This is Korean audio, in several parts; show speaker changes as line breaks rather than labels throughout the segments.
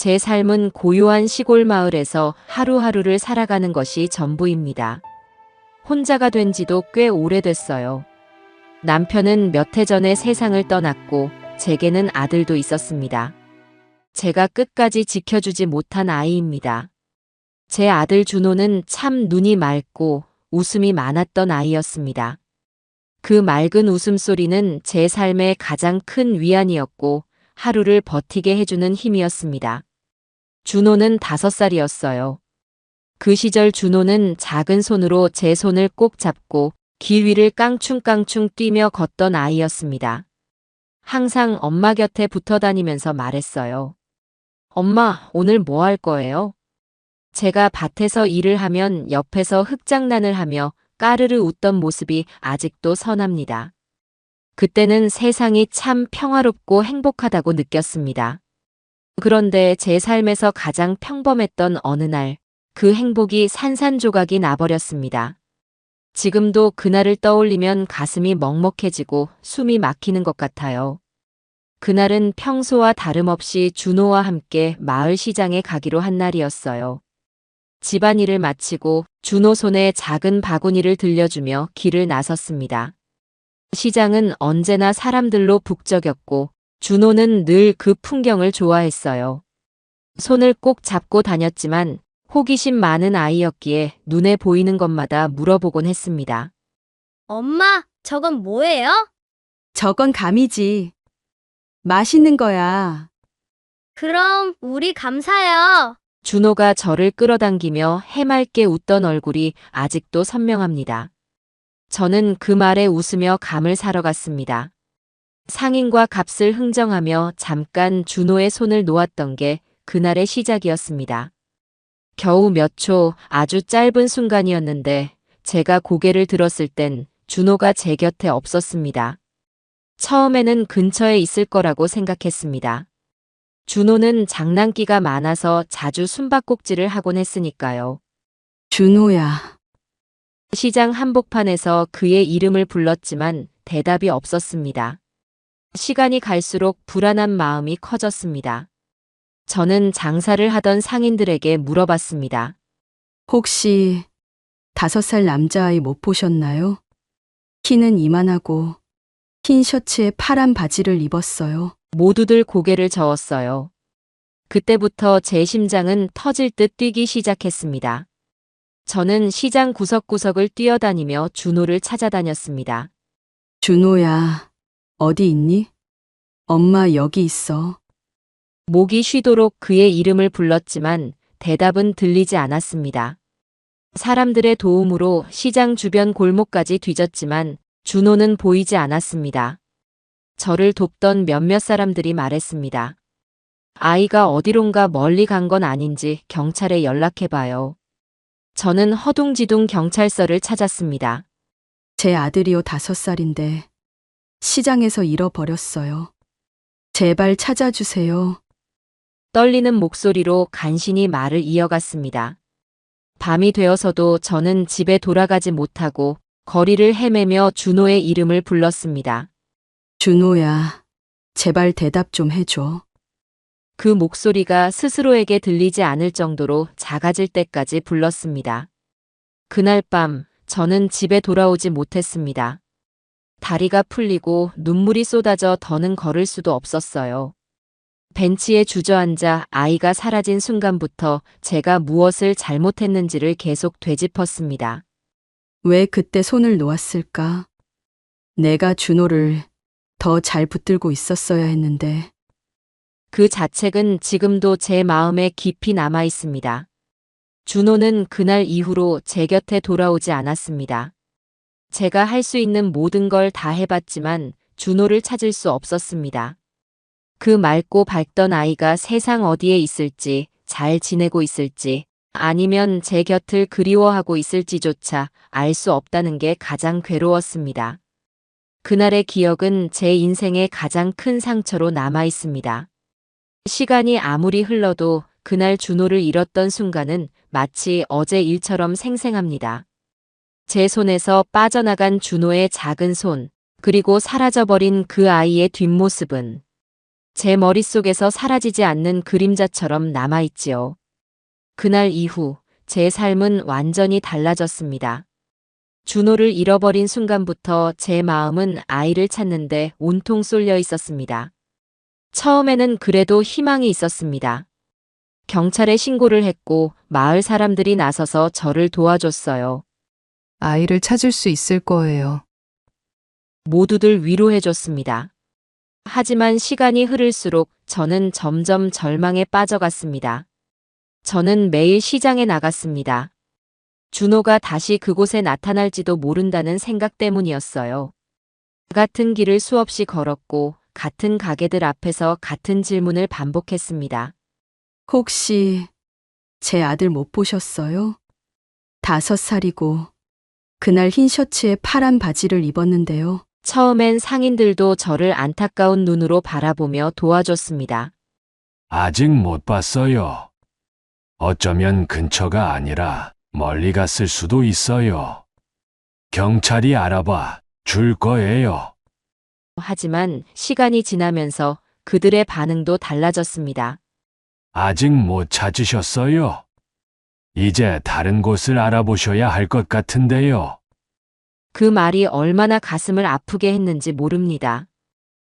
제 삶은 고요한 시골 마을에서 하루하루를 살아가는 것이 전부입니다. 혼자가 된 지도 꽤 오래됐어요. 남편은 몇 해 전에 세상을 떠났고 제게는 아들도 있었습니다. 제가 끝까지 지켜주지 못한 아이입니다. 제 아들 준호는 참 눈이 맑고 웃음이 많았던 아이였습니다. 그 맑은 웃음소리는 제 삶의 가장 큰 위안이었고 하루를 버티게 해주는 힘이었습니다. 준호는 5살이었어요. 그 시절 준호는 작은 손으로 제 손을 꼭 잡고 길 위를 깡충깡충 뛰며 걷던 아이였습니다. 항상 엄마 곁에 붙어 다니면서 말했어요. 엄마, 오늘 뭐 할 거예요? 제가 밭에서 일을 하면 옆에서 흙장난을 하며 까르르 웃던 모습이 아직도 선합니다. 그때는 세상이 참 평화롭고 행복하다고 느꼈습니다. 그런데 제 삶에서 가장 평범했던 어느 날, 그 행복이 산산조각이 나버렸습니다. 지금도 그날을 떠올리면 가슴이 먹먹해지고 숨이 막히는 것 같아요. 그날은 평소와 다름없이 준호와 함께 마을 시장에 가기로 한 날이었어요. 집안일을 마치고 준호 손에 작은 바구니를 들려주며 길을 나섰습니다. 시장은 언제나 사람들로 북적였고 준호는 늘 그 풍경을 좋아했어요. 손을 꼭 잡고 다녔지만 호기심 많은 아이였기에 눈에 보이는 것마다 물어보곤 했습니다.
엄마, 저건 뭐예요?
저건 감이지. 맛있는 거야.
그럼 우리 감사해요.
준호가 저를 끌어당기며 해맑게 웃던 얼굴이 아직도 선명합니다. 저는 그 말에 웃으며 감을 사러 갔습니다. 상인과 값을 흥정하며 잠깐 준호의 손을 놓았던 게 그날의 시작이었습니다. 겨우 몇 초 아주 짧은 순간이었는데 제가 고개를 들었을 땐 준호가 제 곁에 없었습니다. 처음에는 근처에 있을 거라고 생각했습니다. 준호는 장난기가 많아서 자주 숨바꼭질을 하곤 했으니까요.
준호야.
시장 한복판에서 그의 이름을 불렀지만 대답이 없었습니다. 시간이 갈수록 불안한 마음이 커졌습니다. 저는 장사를 하던 상인들에게 물어봤습니다.
혹시 5살 남자아이 못 보셨나요? 키는 이만하고 흰 셔츠에 파란 바지를 입었어요.
모두들 고개를 저었어요. 그때부터 제 심장은 터질 듯 뛰기 시작했습니다. 저는 시장 구석구석을 뛰어다니며 준호를 찾아다녔습니다.
준호야, 어디 있니? 엄마 여기 있어.
목이 쉬도록 그의 이름을 불렀지만 대답은 들리지 않았습니다. 사람들의 도움으로 시장 주변 골목까지 뒤졌지만 준호는 보이지 않았습니다. 저를 돕던 몇몇 사람들이 말했습니다. 아이가 어디론가 멀리 간 건 아닌지 경찰에 연락해봐요. 저는 허둥지둥 경찰서를 찾았습니다.
제 아들이요 5살인데 시장에서 잃어버렸어요. 제발 찾아주세요.
떨리는 목소리로 간신히 말을 이어갔습니다. 밤이 되어서도 저는 집에 돌아가지 못하고 거리를 헤매며 준호의 이름을 불렀습니다.
준호야, 제발 대답 좀 해줘.
그 목소리가 스스로에게 들리지 않을 정도로 작아질 때까지 불렀습니다. 그날 밤 저는 집에 돌아오지 못했습니다. 다리가 풀리고 눈물이 쏟아져 더는 걸을 수도 없었어요. 벤치에 주저앉아 아이가 사라진 순간부터 제가 무엇을 잘못했는지를 계속 되짚었습니다.
왜 그때 손을 놓았을까? 내가 준호를 더 잘 붙들고 있었어야 했는데.
그 자책은 지금도 제 마음에 깊이 남아 있습니다. 준호는 그날 이후로 제 곁에 돌아오지 않았습니다. 제가 할 수 있는 모든 걸 다 해봤지만 준호를 찾을 수 없었습니다. 그 맑고 밝던 아이가 세상 어디에 있을지, 잘 지내고 있을지, 아니면 제 곁을 그리워하고 있을지조차 알 수 없다는 게 가장 괴로웠습니다. 그날의 기억은 제 인생의 가장 큰 상처로 남아 있습니다. 시간이 아무리 흘러도 그날 준호를 잃었던 순간은 마치 어제 일처럼 생생합니다. 제 손에서 빠져나간 준호의 작은 손, 그리고 사라져버린 그 아이의 뒷모습은 제 머릿속에서 사라지지 않는 그림자처럼 남아있지요. 그날 이후 제 삶은 완전히 달라졌습니다. 준호를 잃어버린 순간부터 제 마음은 아이를 찾는데 온통 쏠려 있었습니다. 처음에는 그래도 희망이 있었습니다. 경찰에 신고를 했고 마을 사람들이 나서서 저를 도와줬어요.
아이를 찾을 수 있을 거예요.
모두들 위로해줬습니다. 하지만 시간이 흐를수록 저는 점점 절망에 빠져갔습니다. 저는 매일 시장에 나갔습니다. 준호가 다시 그곳에 나타날지도 모른다는 생각 때문이었어요. 같은 길을 수없이 걸었고 같은 가게들 앞에서 같은 질문을 반복했습니다.
혹시 제 아들 못 보셨어요? 5살이고 그날 흰 셔츠에 파란 바지를 입었는데요.
처음엔 상인들도 저를 안타까운 눈으로 바라보며 도와줬습니다.
아직 못 봤어요. 어쩌면 근처가 아니라 멀리 갔을 수도 있어요. 경찰이 알아봐 줄 거예요.
하지만 시간이 지나면서 그들의 반응도 달라졌습니다.
아직 못 찾으셨어요. 이제 다른 곳을 알아보셔야 할 것 같은데요.
그 말이 얼마나 가슴을 아프게 했는지 모릅니다.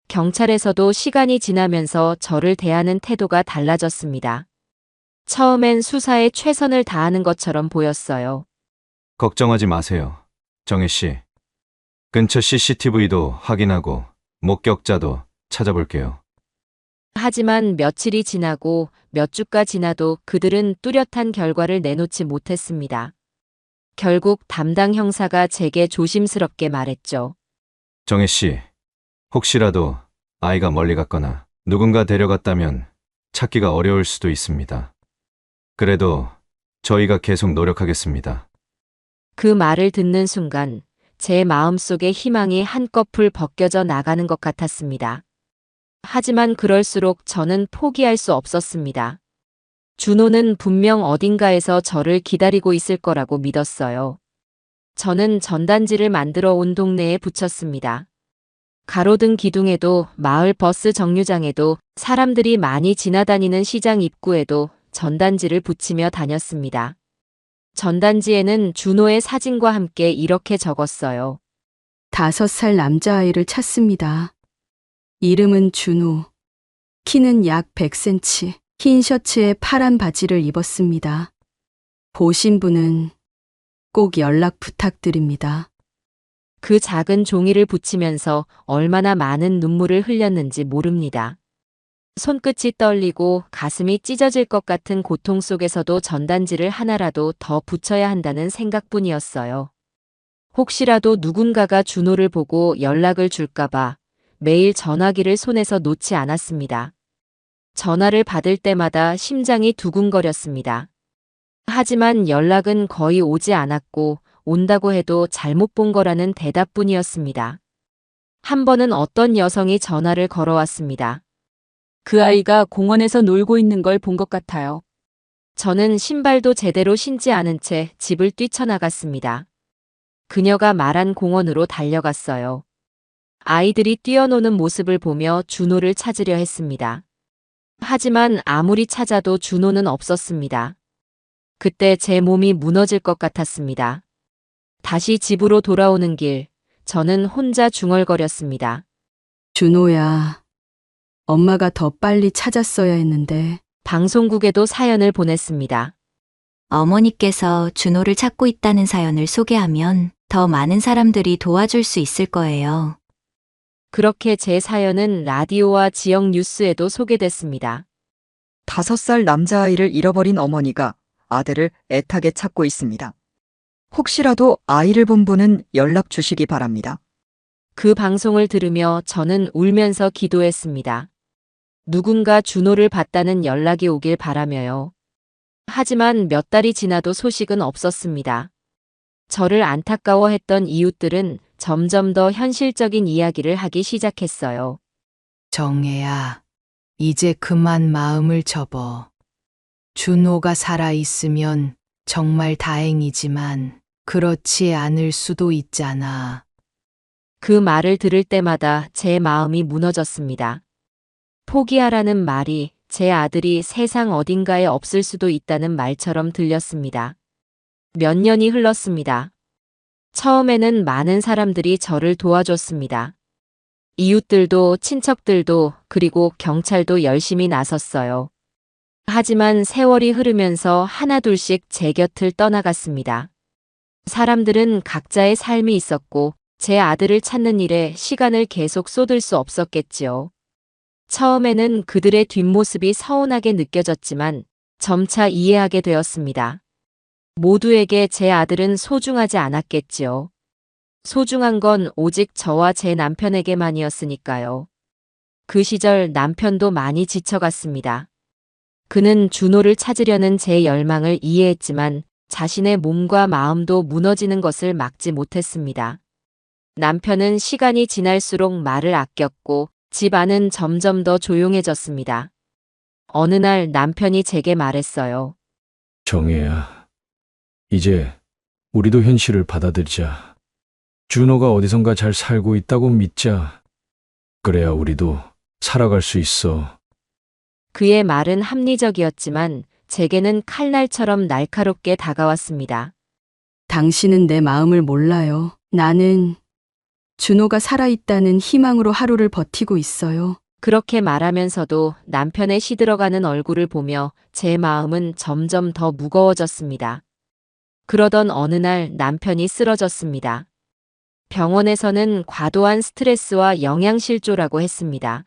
경찰에서도 시간이 지나면서 저를 대하는 태도가 달라졌습니다. 처음엔 수사에 최선을 다하는 것처럼 보였어요.
걱정하지 마세요. 정혜 씨. 근처 CCTV도 확인하고 목격자도 찾아볼게요.
하지만 며칠이 지나고 몇 주가 지나도 그들은 뚜렷한 결과를 내놓지 못했습니다. 결국 담당 형사가 제게 조심스럽게 말했죠.
정혜 씨. 혹시라도 아이가 멀리 갔거나 누군가 데려갔다면 찾기가 어려울 수도 있습니다. 그래도 저희가 계속 노력하겠습니다.
그 말을 듣는 순간 제 마음속의 희망이 한꺼풀 벗겨져 나가는 것 같았습니다. 하지만 그럴수록 저는 포기할 수 없었습니다. 준호는 분명 어딘가에서 저를 기다리고 있을 거라고 믿었어요. 저는 전단지를 만들어 온 동네에 붙였습니다. 가로등 기둥에도 마을 버스 정류장에도 사람들이 많이 지나다니는 시장 입구에도 전단지를 붙이며 다녔습니다. 전단지에는 준호의 사진과 함께 이렇게 적었어요.
5살 남자아이를 찾습니다. 이름은 준호. 키는 약 100cm. 흰 셔츠에 파란 바지를 입었습니다. 보신 분은 꼭 연락 부탁드립니다.
그 작은 종이를 붙이면서 얼마나 많은 눈물을 흘렸는지 모릅니다. 손끝이 떨리고 가슴이 찢어질 것 같은 고통 속에서도 전단지를 하나라도 더 붙여야 한다는 생각뿐이었어요. 혹시라도 누군가가 준호를 보고 연락을 줄까봐 매일 전화기를 손에서 놓지 않았습니다. 전화를 받을 때마다 심장이 두근거렸습니다. 하지만 연락은 거의 오지 않았고 온다고 해도 잘못 본 거라는 대답뿐이었습니다. 한 번은 어떤 여성이 전화를 걸어왔습니다.
그 아이가 공원에서 놀고 있는 걸 본 것 같아요.
저는 신발도 제대로 신지 않은 채 집을 뛰쳐나갔습니다. 그녀가 말한 공원으로 달려갔어요. 아이들이 뛰어노는 모습을 보며 준호를 찾으려 했습니다. 하지만 아무리 찾아도 준호는 없었습니다. 그때 제 몸이 무너질 것 같았습니다. 다시 집으로 돌아오는 길, 저는 혼자 중얼거렸습니다.
준호야. 엄마가 더 빨리 찾았어야 했는데.
방송국에도 사연을 보냈습니다.
어머니께서 준호를 찾고 있다는 사연을 소개하면 더 많은 사람들이 도와줄 수 있을 거예요.
그렇게 제 사연은 라디오와 지역 뉴스에도 소개됐습니다.
5살 남자아이를 잃어버린 어머니가 아들을 애타게 찾고 있습니다. 혹시라도 아이를 본 분은 연락 주시기 바랍니다.
그 방송을 들으며 저는 울면서 기도했습니다. 누군가 준호를 봤다는 연락이 오길 바라며요. 하지만 몇 달이 지나도 소식은 없었습니다. 저를 안타까워했던 이웃들은 점점 더 현실적인 이야기를 하기 시작했어요.
정혜야, 이제 그만 마음을 접어. 준호가 살아있으면 정말 다행이지만 그렇지 않을 수도 있잖아.
그 말을 들을 때마다 제 마음이 무너졌습니다. 포기하라는 말이 제 아들이 세상 어딘가에 없을 수도 있다는 말처럼 들렸습니다. 몇 년이 흘렀습니다. 처음에는 많은 사람들이 저를 도와줬습니다. 이웃들도 친척들도 그리고 경찰도 열심히 나섰어요. 하지만 세월이 흐르면서 하나둘씩 제 곁을 떠나갔습니다. 사람들은 각자의 삶이 있었고 제 아들을 찾는 일에 시간을 계속 쏟을 수 없었겠지요. 처음에는 그들의 뒷모습이 서운하게 느껴졌지만 점차 이해하게 되었습니다. 모두에게 제 아들은 소중하지 않았겠지요. 소중한 건 오직 저와 제 남편에게만이었으니까요. 그 시절 남편도 많이 지쳐갔습니다. 그는 준호를 찾으려는 제 열망을 이해했지만 자신의 몸과 마음도 무너지는 것을 막지 못했습니다. 남편은 시간이 지날수록 말을 아꼈고 집 안은 점점 더 조용해졌습니다. 어느 날 남편이 제게 말했어요.
정혜야, 이제 우리도 현실을 받아들이자. 준호가 어디선가 잘 살고 있다고 믿자. 그래야 우리도 살아갈 수 있어.
그의 말은 합리적이었지만 제게는 칼날처럼 날카롭게 다가왔습니다.
당신은 내 마음을 몰라요. 나는 준호가 살아있다는 희망으로 하루를 버티고 있어요.
그렇게 말하면서도 남편의 시들어가는 얼굴을 보며 제 마음은 점점 더 무거워졌습니다. 그러던 어느 날 남편이 쓰러졌습니다. 병원에서는 과도한 스트레스와 영양실조라고 했습니다.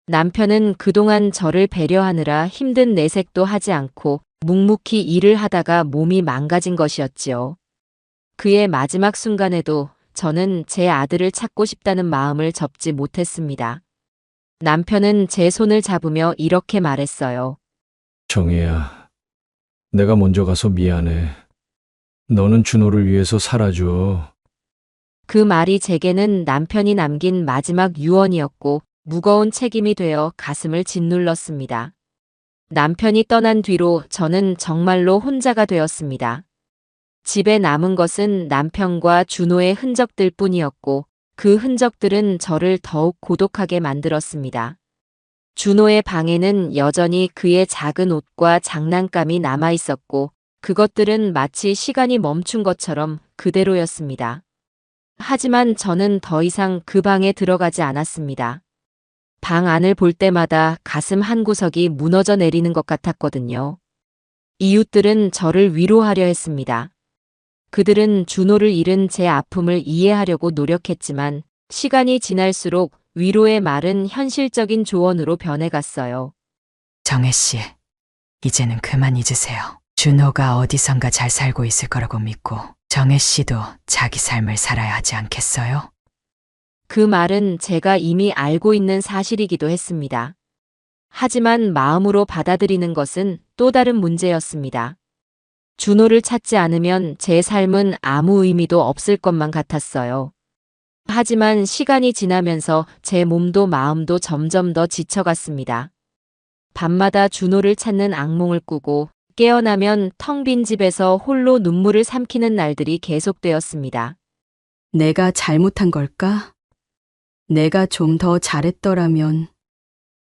남편은 그동안 저를 배려하느라 힘든 내색도 하지 않고 묵묵히 일을 하다가 몸이 망가진 것이었지요. 그의 마지막 순간에도 저는 제 아들을 찾고 싶다는 마음을 접지 못했습니다. 남편은 제 손을 잡으며 이렇게 말했어요.
정혜야, 내가 먼저 가서 미안해. 너는 준호를 위해서 살아줘.
그 말이 제게는 남편이 남긴 마지막 유언이었고 무거운 책임이 되어 가슴을 짓눌렀습니다. 남편이 떠난 뒤로 저는 정말로 혼자가 되었습니다. 집에 남은 것은 남편과 준호의 흔적들 뿐이었고 그 흔적들은 저를 더욱 고독하게 만들었습니다. 준호의 방에는 여전히 그의 작은 옷과 장난감이 남아 있었고 그것들은 마치 시간이 멈춘 것처럼 그대로였습니다. 하지만 저는 더 이상 그 방에 들어가지 않았습니다. 방 안을 볼 때마다 가슴 한 구석이 무너져 내리는 것 같았거든요. 이웃들은 저를 위로하려 했습니다. 그들은 준호를 잃은 제 아픔을 이해하려고 노력했지만 시간이 지날수록 위로의 말은 현실적인 조언으로 변해갔어요.
정혜 씨, 이제는 그만 잊으세요. 준호가 어디선가 잘 살고 있을 거라고 믿고 정혜 씨도 자기 삶을 살아야 하지 않겠어요?
그 말은 제가 이미 알고 있는 사실이기도 했습니다. 하지만 마음으로 받아들이는 것은 또 다른 문제였습니다. 준호를 찾지 않으면 제 삶은 아무 의미도 없을 것만 같았어요. 하지만 시간이 지나면서 제 몸도 마음도 점점 더 지쳐갔습니다. 밤마다 준호를 찾는 악몽을 꾸고 깨어나면 텅 빈 집에서 홀로 눈물을 삼키는 날들이 계속되었습니다.
내가 잘못한 걸까? 내가 좀 더 잘했더라면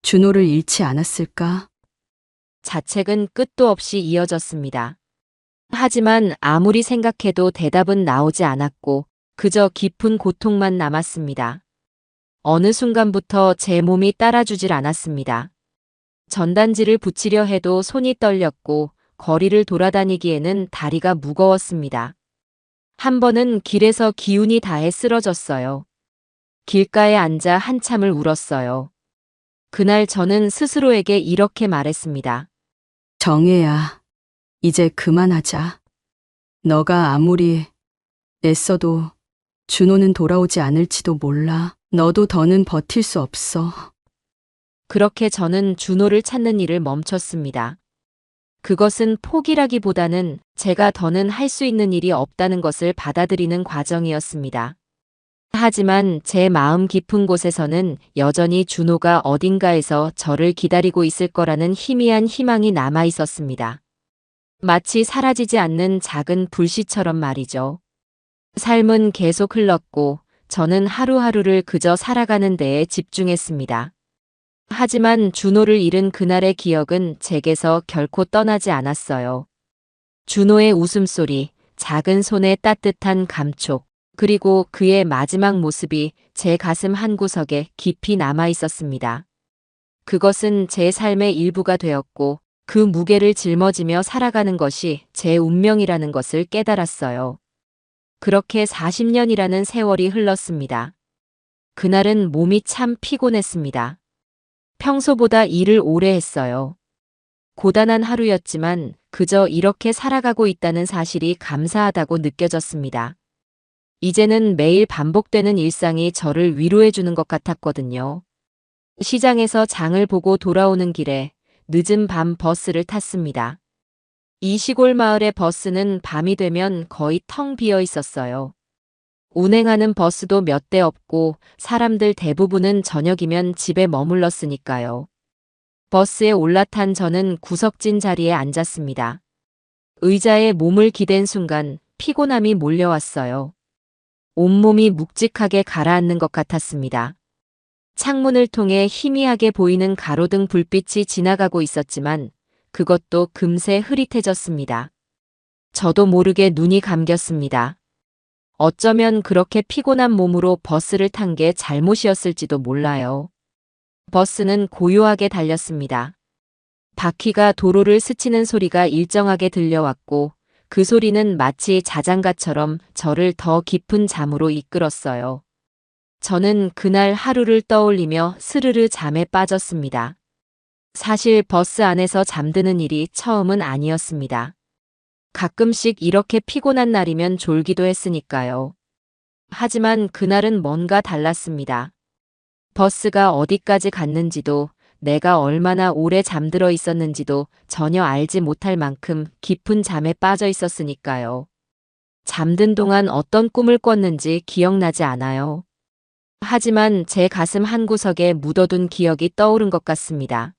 준호를 잃지 않았을까?
자책은 끝도 없이 이어졌습니다. 하지만 아무리 생각해도 대답은 나오지 않았고 그저 깊은 고통만 남았습니다. 어느 순간부터 제 몸이 따라주질 않았습니다. 전단지를 붙이려 해도 손이 떨렸고 거리를 돌아다니기에는 다리가 무거웠습니다. 한 번은 길에서 기운이 다해 쓰러졌어요. 길가에 앉아 한참을 울었어요. 그날 저는 스스로에게 이렇게 말했습니다.
정혜야, 이제 그만하자. 너가 아무리 애써도 준호는 돌아오지 않을지도 몰라. 너도 더는 버틸 수 없어.
그렇게 저는 준호를 찾는 일을 멈췄습니다. 그것은 포기라기보다는 제가 더는 할 수 있는 일이 없다는 것을 받아들이는 과정이었습니다. 하지만 제 마음 깊은 곳에서는 여전히 준호가 어딘가에서 저를 기다리고 있을 거라는 희미한 희망이 남아 있었습니다. 마치 사라지지 않는 작은 불씨처럼 말이죠. 삶은 계속 흘렀고 저는 하루하루를 그저 살아가는 데에 집중했습니다. 하지만 준호를 잃은 그날의 기억은 제게서 결코 떠나지 않았어요. 준호의 웃음소리, 작은 손의 따뜻한 감촉, 그리고 그의 마지막 모습이 제 가슴 한구석에 깊이 남아 있었습니다. 그것은 제 삶의 일부가 되었고 그 무게를 짊어지며 살아가는 것이 제 운명이라는 것을 깨달았어요. 그렇게 40년이라는 세월이 흘렀습니다. 그날은 몸이 참 피곤했습니다. 평소보다 일을 오래 했어요. 고단한 하루였지만 그저 이렇게 살아가고 있다는 사실이 감사하다고 느껴졌습니다. 이제는 매일 반복되는 일상이 저를 위로해주는 것 같았거든요. 시장에서 장을 보고 돌아오는 길에 늦은 밤 버스를 탔습니다. 이 시골 마을의 버스는 밤이 되면 거의 텅 비어 있었어요. 운행하는 버스도 몇 대 없고 사람들 대부분은 저녁이면 집에 머물렀으니까요. 버스에 올라탄 저는 구석진 자리에 앉았습니다. 의자에 몸을 기댄 순간 피곤함이 몰려왔어요. 온몸이 묵직하게 가라앉는 것 같았습니다. 창문을 통해 희미하게 보이는 가로등 불빛이 지나가고 있었지만 그것도 금세 흐릿해졌습니다. 저도 모르게 눈이 감겼습니다. 어쩌면 그렇게 피곤한 몸으로 버스를 탄 게 잘못이었을지도 몰라요. 버스는 고요하게 달렸습니다. 바퀴가 도로를 스치는 소리가 일정하게 들려왔고 그 소리는 마치 자장가처럼 저를 더 깊은 잠으로 이끌었어요. 저는 그날 하루를 떠올리며 스르르 잠에 빠졌습니다. 사실 버스 안에서 잠드는 일이 처음은 아니었습니다. 가끔씩 이렇게 피곤한 날이면 졸기도 했으니까요. 하지만 그날은 뭔가 달랐습니다. 버스가 어디까지 갔는지도 내가 얼마나 오래 잠들어 있었는지도 전혀 알지 못할 만큼 깊은 잠에 빠져 있었으니까요. 잠든 동안 어떤 꿈을 꿨는지 기억나지 않아요. 하지만 제 가슴 한구석에 묻어둔 기억이 떠오른 것 같습니다.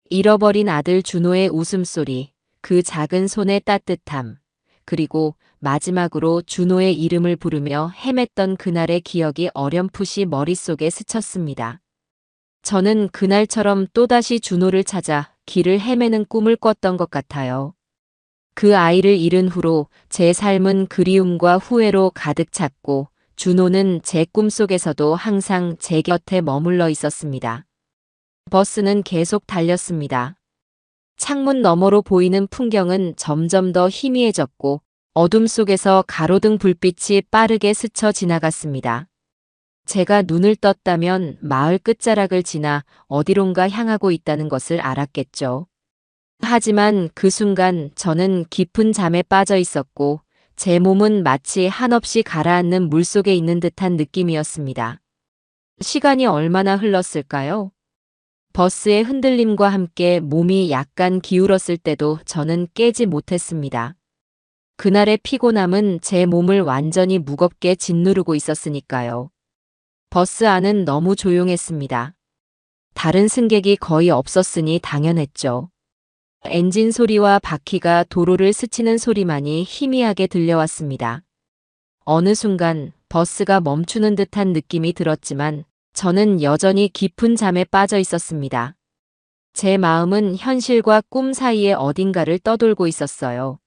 잃어버린 아들 준호의 웃음소리, 그 작은 손의 따뜻함, 그리고 마지막으로 준호의 이름을 부르며 헤맸던 그날의 기억이 어렴풋이 머릿속에 스쳤습니다. 저는 그날처럼 또다시 준호를 찾아 길을 헤매는 꿈을 꿨던 것 같아요. 그 아이를 잃은 후로 제 삶은 그리움과 후회로 가득 찼고 준호는 제 꿈속에서도 항상 제 곁에 머물러 있었습니다. 버스는 계속 달렸습니다. 창문 너머로 보이는 풍경은 점점 더 희미해졌고 어둠 속에서 가로등 불빛이 빠르게 스쳐 지나갔습니다. 제가 눈을 떴다면 마을 끝자락을 지나 어디론가 향하고 있다는 것을 알았겠죠. 하지만 그 순간 저는 깊은 잠에 빠져 있었고 제 몸은 마치 한없이 가라앉는 물속에 있는 듯한 느낌이었습니다. 시간이 얼마나 흘렀을까요? 버스의 흔들림과 함께 몸이 약간 기울었을 때도 저는 깨지 못했습니다. 그날의 피곤함은 제 몸을 완전히 무겁게 짓누르고 있었으니까요. 버스 안은 너무 조용했습니다. 다른 승객이 거의 없었으니 당연했죠. 엔진 소리와 바퀴가 도로를 스치는 소리만이 희미하게 들려왔습니다. 어느 순간 버스가 멈추는 듯한 느낌이 들었지만 저는 여전히 깊은 잠에 빠져 있었습니다. 제 마음은 현실과 꿈 사이에 어딘가를 떠돌고 있었어요.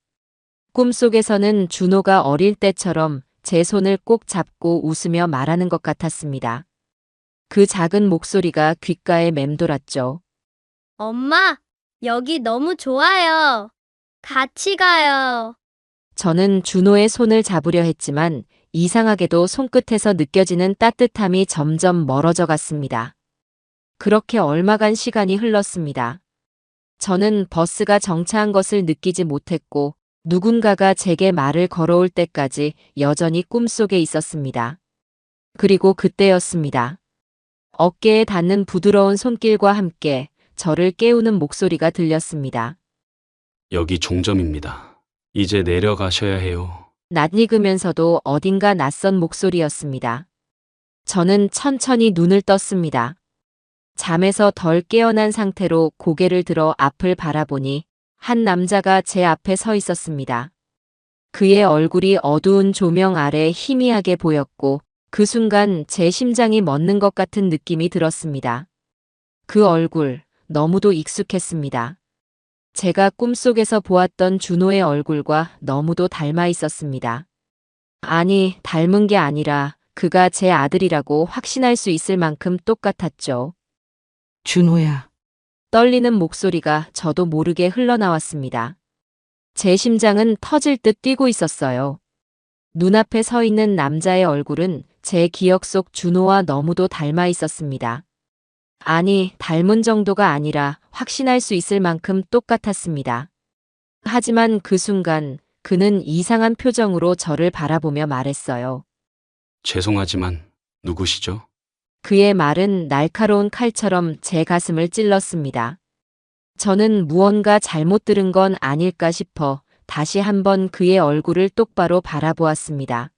꿈속에서는 준호가 어릴 때처럼 제 손을 꼭 잡고 웃으며 말하는 것 같았습니다. 그 작은 목소리가 귓가에 맴돌았죠.
엄마, 여기 너무 좋아요. 같이 가요.
저는 준호의 손을 잡으려 했지만 이상하게도 손끝에서 느껴지는 따뜻함이 점점 멀어져 갔습니다. 그렇게 얼마간 시간이 흘렀습니다. 저는 버스가 정차한 것을 느끼지 못했고 누군가가 제게 말을 걸어올 때까지 여전히 꿈속에 있었습니다. 그리고 그때였습니다. 어깨에 닿는 부드러운 손길과 함께 저를 깨우는 목소리가 들렸습니다.
여기 종점입니다. 이제 내려가셔야 해요.
낯익으면서도 어딘가 낯선 목소리였습니다. 저는 천천히 눈을 떴습니다. 잠에서 덜 깨어난 상태로 고개를 들어 앞을 바라보니 한 남자가 제 앞에 서 있었습니다. 그의 얼굴이 어두운 조명 아래 희미하게 보였고 그 순간 제 심장이 멎는 것 같은 느낌이 들었습니다. 그 얼굴 너무도 익숙했습니다. 제가 꿈속에서 보았던 준호의 얼굴과 너무도 닮아 있었습니다. 아니, 닮은 게 아니라 그가 제 아들이라고 확신할 수 있을 만큼 똑같았죠.
준호야,
떨리는 목소리가 저도 모르게 흘러나왔습니다. 제 심장은 터질 듯 뛰고 있었어요. 눈앞에 서 있는 남자의 얼굴은 제 기억 속 준호와 너무도 닮아 있었습니다. 아니, 닮은 정도가 아니라 확신할 수 있을 만큼 똑같았습니다. 하지만 그 순간 그는 이상한 표정으로 저를 바라보며 말했어요.
죄송하지만 누구시죠?
그의 말은 날카로운 칼처럼 제 가슴을 찔렀습니다. 저는 무언가 잘못 들은 건 아닐까 싶어 다시 한번 그의 얼굴을 똑바로 바라보았습니다.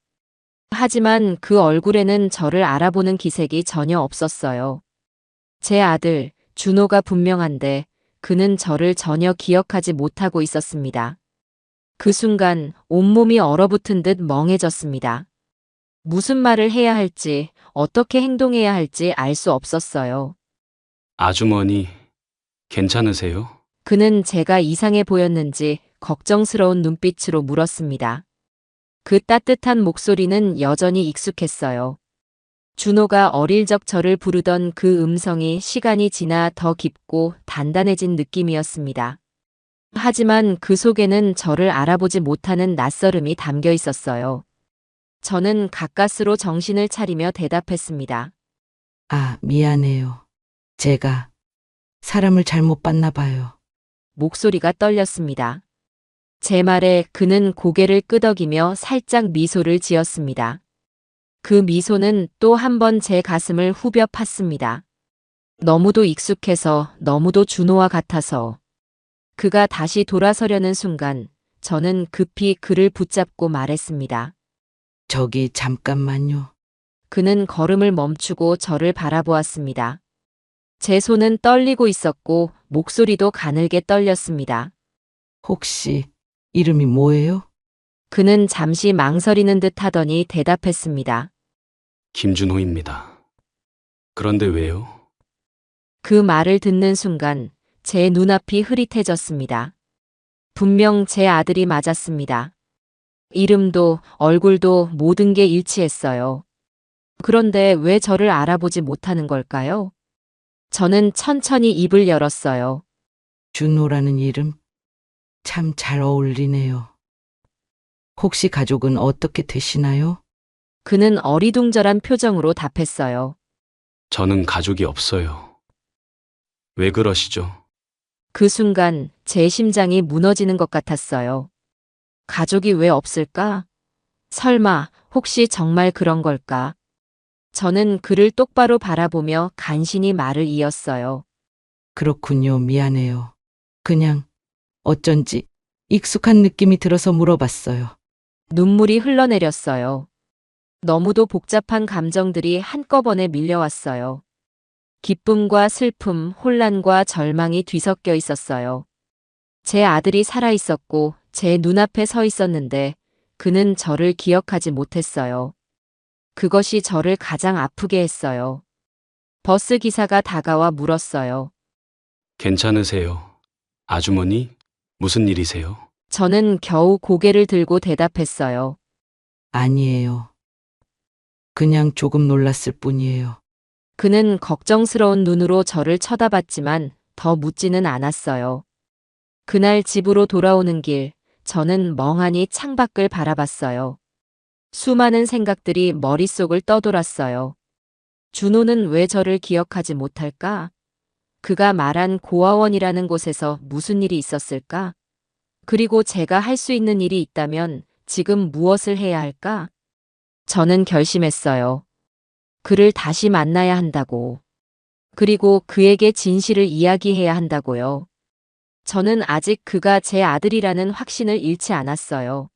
하지만 그 얼굴에는 저를 알아보는 기색이 전혀 없었어요. 제 아들, 준호가 분명한데 그는 저를 전혀 기억하지 못하고 있었습니다. 그 순간 온몸이 얼어붙은 듯 멍해졌습니다. 무슨 말을 해야 할지, 어떻게 행동해야 할지 알 수 없었어요.
아주머니, 괜찮으세요?
그는 제가 이상해 보였는지 걱정스러운 눈빛으로 물었습니다. 그 따뜻한 목소리는 여전히 익숙했어요. 준호가 어릴 적 저를 부르던 그 음성이 시간이 지나 더 깊고 단단해진 느낌이었습니다. 하지만 그 속에는 저를 알아보지 못하는 낯설음이 담겨 있었어요. 저는 가까스로 정신을 차리며 대답했습니다.
아, 미안해요. 제가 사람을 잘못 봤나 봐요.
목소리가 떨렸습니다. 제 말에 그는 고개를 끄덕이며 살짝 미소를 지었습니다. 그 미소는 또 한 번 제 가슴을 후벼 팠습니다. 너무도 익숙해서, 너무도 준호와 같아서. 그가 다시 돌아서려는 순간 저는 급히 그를 붙잡고 말했습니다.
저기 잠깐만요.
그는 걸음을 멈추고 저를 바라보았습니다. 제 손은 떨리고 있었고 목소리도 가늘게 떨렸습니다.
혹시 이름이 뭐예요?
그는 잠시 망설이는 듯 하더니 대답했습니다.
김준호입니다. 그런데 왜요?
그 말을 듣는 순간 제 눈앞이 흐릿해졌습니다. 분명 제 아들이 맞았습니다. 이름도 얼굴도 모든 게 일치했어요. 그런데 왜 저를 알아보지 못하는 걸까요? 저는 천천히 입을 열었어요.
준호라는 이름 참 잘 어울리네요. 혹시 가족은 어떻게 되시나요?
그는 어리둥절한 표정으로 답했어요.
저는 가족이 없어요. 왜 그러시죠?
그 순간 제 심장이 무너지는 것 같았어요. 가족이 왜 없을까? 설마 혹시 정말 그런 걸까? 저는 그를 똑바로 바라보며 간신히 말을 이었어요.
그렇군요. 미안해요. 그냥 어쩐지 익숙한 느낌이 들어서 물어봤어요.
눈물이 흘러내렸어요. 너무도 복잡한 감정들이 한꺼번에 밀려왔어요. 기쁨과 슬픔, 혼란과 절망이 뒤섞여 있었어요. 제 아들이 살아있었고 제 눈앞에 서 있었는데 그는 저를 기억하지 못했어요. 그것이 저를 가장 아프게 했어요. 버스 기사가 다가와 물었어요.
괜찮으세요? 아주머니, 무슨 일이세요?
저는 겨우 고개를 들고 대답했어요.
아니에요. 그냥 조금 놀랐을 뿐이에요.
그는 걱정스러운 눈으로 저를 쳐다봤지만 더 묻지는 않았어요. 그날 집으로 돌아오는 길, 저는 멍하니 창밖을 바라봤어요. 수많은 생각들이 머릿속을 떠돌았어요. 준호는 왜 저를 기억하지 못할까? 그가 말한 고아원이라는 곳에서 무슨 일이 있었을까? 그리고 제가 할 수 있는 일이 있다면 지금 무엇을 해야 할까? 저는 결심했어요. 그를 다시 만나야 한다고. 그리고 그에게 진실을 이야기해야 한다고요. 저는 아직 그가 제 아들이라는 확신을 잃지 않았어요.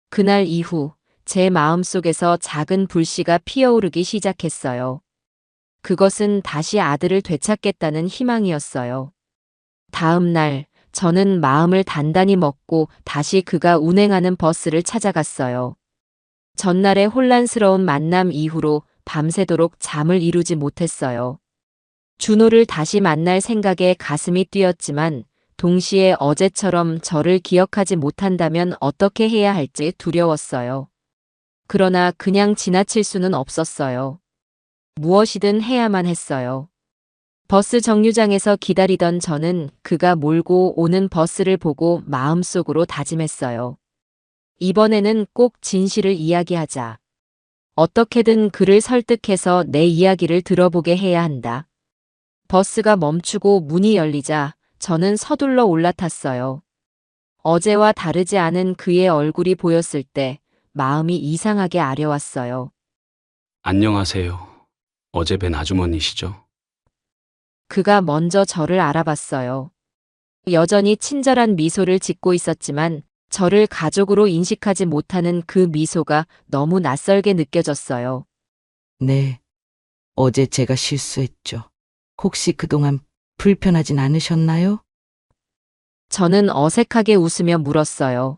그날 이후 제 마음속에서 작은 불씨가 피어오르기 시작했어요. 그것은 다시 아들을 되찾겠다는 희망이었어요. 다음 날 저는 마음을 단단히 먹고 다시 그가 운행하는 버스를 찾아갔어요. 전날의 혼란스러운 만남 이후로 밤새도록 잠을 이루지 못했어요. 준호를 다시 만날 생각에 가슴이 뛰었지만 동시에 어제처럼 저를 기억하지 못한다면 어떻게 해야 할지 두려웠어요. 그러나 그냥 지나칠 수는 없었어요. 무엇이든 해야만 했어요. 버스 정류장에서 기다리던 저는 그가 몰고 오는 버스를 보고 마음속으로 다짐했어요. 이번에는 꼭 진실을 이야기하자. 어떻게든 그를 설득해서 내 이야기를 들어보게 해야 한다. 버스가 멈추고 문이 열리자 저는 서둘러 올라탔어요. 어제와 다르지 않은 그의 얼굴이 보였을 때 마음이 이상하게 아려왔어요.
안녕하세요. 어제 뵌 아주머니시죠?
그가 먼저 저를 알아봤어요. 여전히 친절한 미소를 짓고 있었지만 저를 가족으로 인식하지 못하는 그 미소가 너무 낯설게 느껴졌어요.
네. 어제 제가 실수했죠. 혹시 그동안 불편하진 않으셨나요?
저는 어색하게 웃으며 물었어요.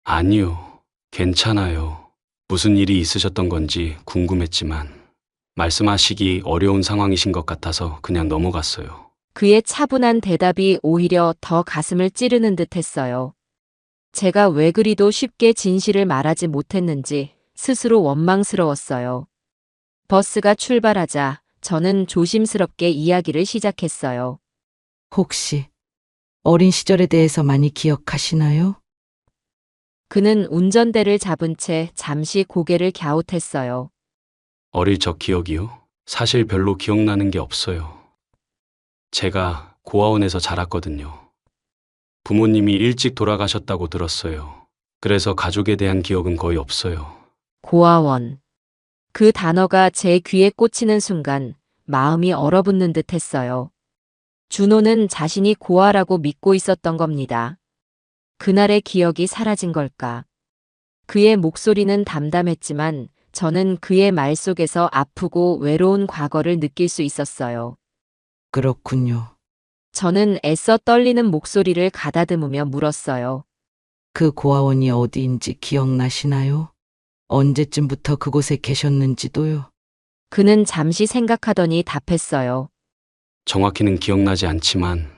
아니요. 괜찮아요. 무슨 일이 있으셨던 건지 궁금했지만 말씀하시기 어려운 상황이신 것 같아서 그냥 넘어갔어요.
그의 차분한 대답이 오히려 더 가슴을 찌르는 듯 했어요. 제가 왜 그리도 쉽게 진실을 말하지 못했는지 스스로 원망스러웠어요. 버스가 출발하자 저는 조심스럽게 이야기를 시작했어요.
혹시 어린 시절에 대해서 많이 기억하시나요?
그는 운전대를 잡은 채 잠시 고개를 갸웃했어요.
어릴 적 기억이요? 사실 별로 기억나는 게 없어요. 제가 고아원에서 자랐거든요. 부모님이 일찍 돌아가셨다고 들었어요. 그래서 가족에 대한 기억은 거의 없어요.
고아원. 그 단어가 제 귀에 꽂히는 순간 마음이 얼어붙는 듯 했어요. 준호는 자신이 고아라고 믿고 있었던 겁니다. 그날의 기억이 사라진 걸까? 그의 목소리는 담담했지만 저는 그의 말 속에서 아프고 외로운 과거를 느낄 수 있었어요.
그렇군요.
저는 애써 떨리는 목소리를 가다듬으며 물었어요.
그 고아원이 어디인지 기억나시나요? 언제쯤부터 그곳에 계셨는지도요.
그는 잠시 생각하더니 답했어요.
정확히는 기억나지 않지만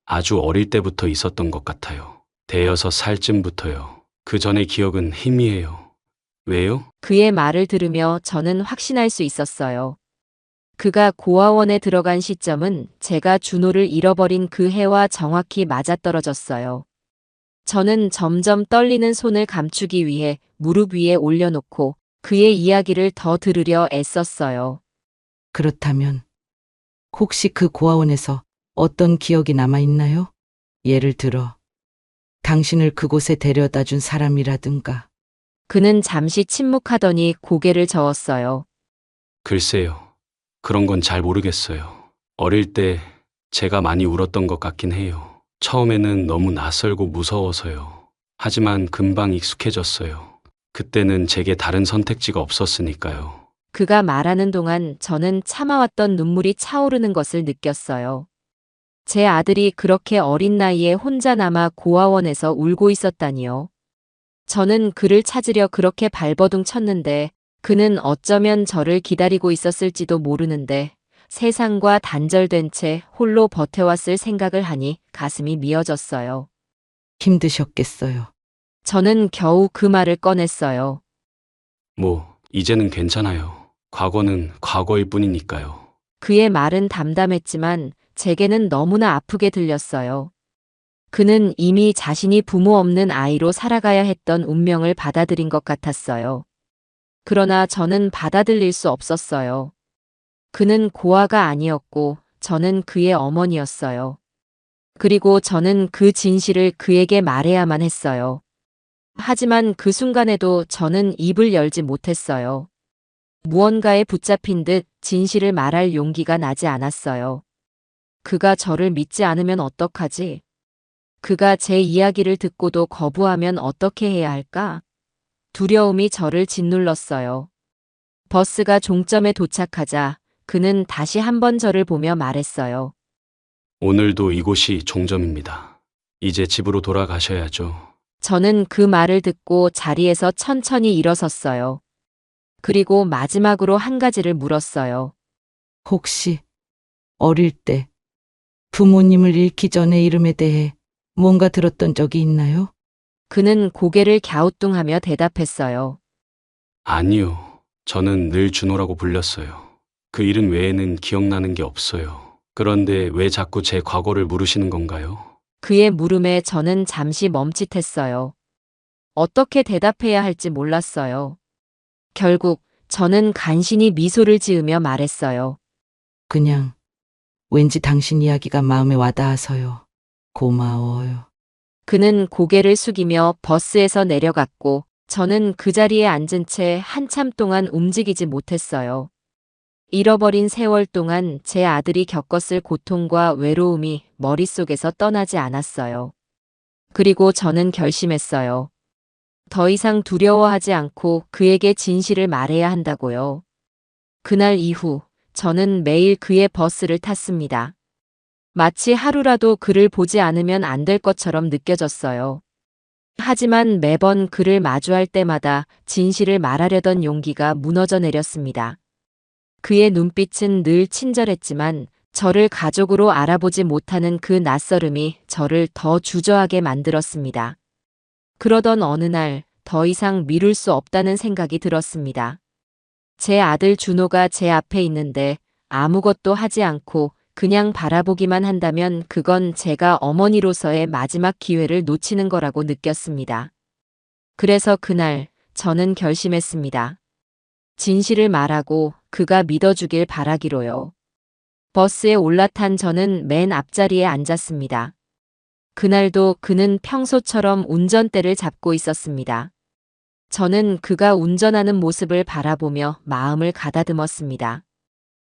아주 어릴 때부터 있었던 것 같아요. 대여섯 살쯤부터요. 그 전의 기억은 희미해요. 왜요?
그의 말을 들으며 저는 확신할 수 있었어요. 그가 고아원에 들어간 시점은 제가 준호를 잃어버린 그 해와 정확히 맞아떨어졌어요. 저는 점점 떨리는 손을 감추기 위해 무릎 위에 올려놓고 그의 이야기를 더 들으려 애썼어요.
그렇다면 혹시 그 고아원에서 어떤 기억이 남아있나요? 예를 들어 당신을 그곳에 데려다 준 사람이라든가.
그는 잠시 침묵하더니 고개를 저었어요.
글쎄요. 그런 건 잘 모르겠어요. 어릴 때 제가 많이 울었던 것 같긴 해요. 처음에는 너무 낯설고 무서워서요. 하지만 금방 익숙해졌어요. 그때는 제게 다른 선택지가 없었으니까요.
그가 말하는 동안 저는 참아왔던 눈물이 차오르는 것을 느꼈어요. 제 아들이 그렇게 어린 나이에 혼자 남아 고아원에서 울고 있었다니요. 저는 그를 찾으려 그렇게 발버둥 쳤는데 그는 어쩌면 저를 기다리고 있었을지도 모르는데 세상과 단절된 채 홀로 버텨왔을 생각을 하니 가슴이 미어졌어요.
힘드셨겠어요.
저는 겨우 그 말을 꺼냈어요.
이제는 괜찮아요. 과거는 과거일 뿐이니까요.
그의 말은 담담했지만 제게는 너무나 아프게 들렸어요. 그는 이미 자신이 부모 없는 아이로 살아가야 했던 운명을 받아들인 것 같았어요. 그러나 저는 받아들일 수 없었어요. 그는 고아가 아니었고 저는 그의 어머니였어요. 그리고 저는 그 진실을 그에게 말해야만 했어요. 하지만 그 순간에도 저는 입을 열지 못했어요. 무언가에 붙잡힌 듯 진실을 말할 용기가 나지 않았어요. 그가 저를 믿지 않으면 어떡하지? 그가 제 이야기를 듣고도 거부하면 어떻게 해야 할까? 두려움이 저를 짓눌렀어요. 버스가 종점에 도착하자 그는 다시 한번 저를 보며 말했어요.
오늘도 이곳이 종점입니다. 이제 집으로 돌아가셔야죠.
저는 그 말을 듣고 자리에서 천천히 일어섰어요. 그리고 마지막으로 한 가지를 물었어요.
혹시 어릴 때 부모님을 잃기 전에 이름에 대해 뭔가 들었던 적이 있나요?
그는 고개를 갸우뚱하며 대답했어요.
아니요. 저는 늘 준호라고 불렸어요. 그 이름 외에는 기억나는 게 없어요. 그런데 왜 자꾸 제 과거를 물으시는 건가요?
그의 물음에 저는 잠시 멈칫했어요. 어떻게 대답해야 할지 몰랐어요. 결국 저는 간신히 미소를 지으며 말했어요.
그냥 왠지 당신 이야기가 마음에 와닿아서요. 고마워요.
그는 고개를 숙이며 버스에서 내려갔고 저는 그 자리에 앉은 채 한참 동안 움직이지 못했어요. 잃어버린 세월 동안 제 아들이 겪었을 고통과 외로움이 머릿속에서 떠나지 않았어요. 그리고 저는 결심했어요. 더 이상 두려워하지 않고 그에게 진실을 말해야 한다고요. 그날 이후 저는 매일 그의 버스를 탔습니다. 마치 하루라도 그를 보지 않으면 안 될 것처럼 느껴졌어요. 하지만 매번 그를 마주할 때마다 진실을 말하려던 용기가 무너져 내렸습니다. 그의 눈빛은 늘 친절했지만 저를 가족으로 알아보지 못하는 그 낯설음이 저를 더 주저하게 만들었습니다. 그러던 어느 날 더 이상 미룰 수 없다는 생각이 들었습니다. 제 아들 준호가 제 앞에 있는데 아무것도 하지 않고 그냥 바라보기만 한다면 그건 제가 어머니로서의 마지막 기회를 놓치는 거라고 느꼈습니다. 그래서 그날 저는 결심했습니다. 진실을 말하고 그가 믿어주길 바라기로요. 버스에 올라탄 저는 맨 앞자리에 앉았습니다. 그날도 그는 평소처럼 운전대를 잡고 있었습니다. 저는 그가 운전하는 모습을 바라보며 마음을 가다듬었습니다.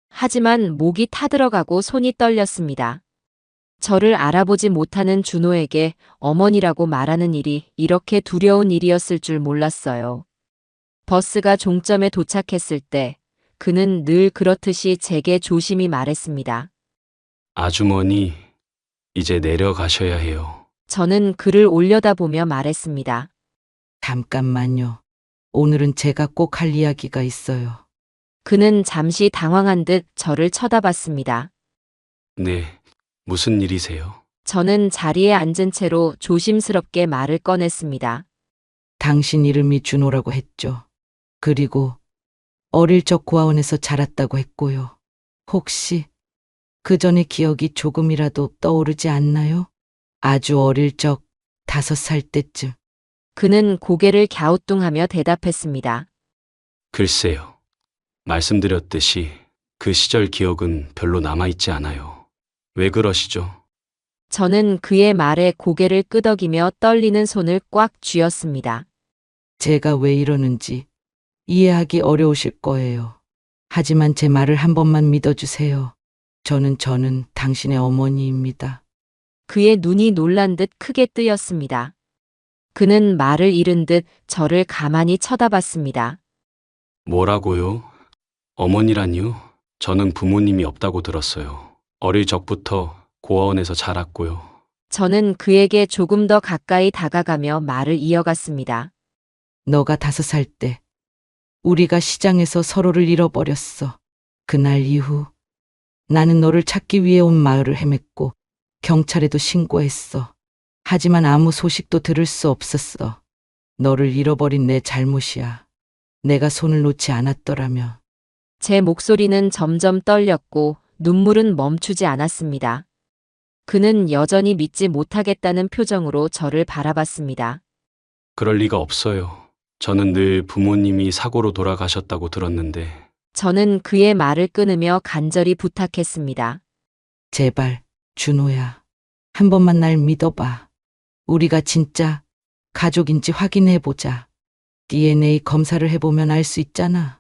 하지만 목이 타들어가고 손이 떨렸습니다. 저를 알아보지 못하는 준호에게 어머니라고 말하는 일이 이렇게 두려운 일이었을 줄 몰랐어요. 버스가 종점에 도착했을 때 그는 늘 그렇듯이 제게 조심히 말했습니다.
아주머니, 이제 내려가셔야 해요.
저는 그를 올려다보며 말했습니다.
잠깐만요. 오늘은 제가 꼭 할 이야기가 있어요.
그는 잠시 당황한 듯 저를 쳐다봤습니다.
네, 무슨 일이세요?
저는 자리에 앉은 채로 조심스럽게 말을 꺼냈습니다.
당신 이름이 준호라고 했죠. 그리고 어릴 적 고아원에서 자랐다고 했고요. 혹시 그 전의 기억이 조금이라도 떠오르지 않나요? 아주 어릴 적 5살 때쯤.
그는 고개를 갸우뚱하며 대답했습니다.
글쎄요. 말씀드렸듯이 그 시절 기억은 별로 남아있지 않아요. 왜 그러시죠?
저는 그의 말에 고개를 끄덕이며 떨리는 손을 꽉 쥐었습니다.
제가 왜 이러는지 이해하기 어려우실 거예요. 하지만 제 말을 한 번만 믿어주세요. 저는 당신의 어머니입니다.
그의 눈이 놀란 듯 크게 뜨였습니다. 그는 말을 잃은 듯 저를 가만히 쳐다봤습니다.
뭐라고요? 어머니라니요? 저는 부모님이 없다고 들었어요. 어릴 적부터 고아원에서 자랐고요.
저는 그에게 조금 더 가까이 다가가며 말을 이어갔습니다.
너가 5살 때 우리가 시장에서 서로를 잃어버렸어. 그날 이후 나는 너를 찾기 위해 온 마을을 헤맸고 경찰에도 신고했어. 하지만 아무 소식도 들을 수 없었어. 너를 잃어버린 내 잘못이야. 내가 손을 놓지 않았더라면.
제 목소리는 점점 떨렸고 눈물은 멈추지 않았습니다. 그는 여전히 믿지 못하겠다는 표정으로 저를 바라봤습니다.
그럴 리가 없어요. 저는 늘 부모님이 사고로 돌아가셨다고 들었는데.
저는 그의 말을 끊으며 간절히 부탁했습니다.
제발, 준호야. 한 번만 날 믿어봐. 우리가 진짜 가족인지 확인해보자. DNA 검사를 해보면 알 수 있잖아.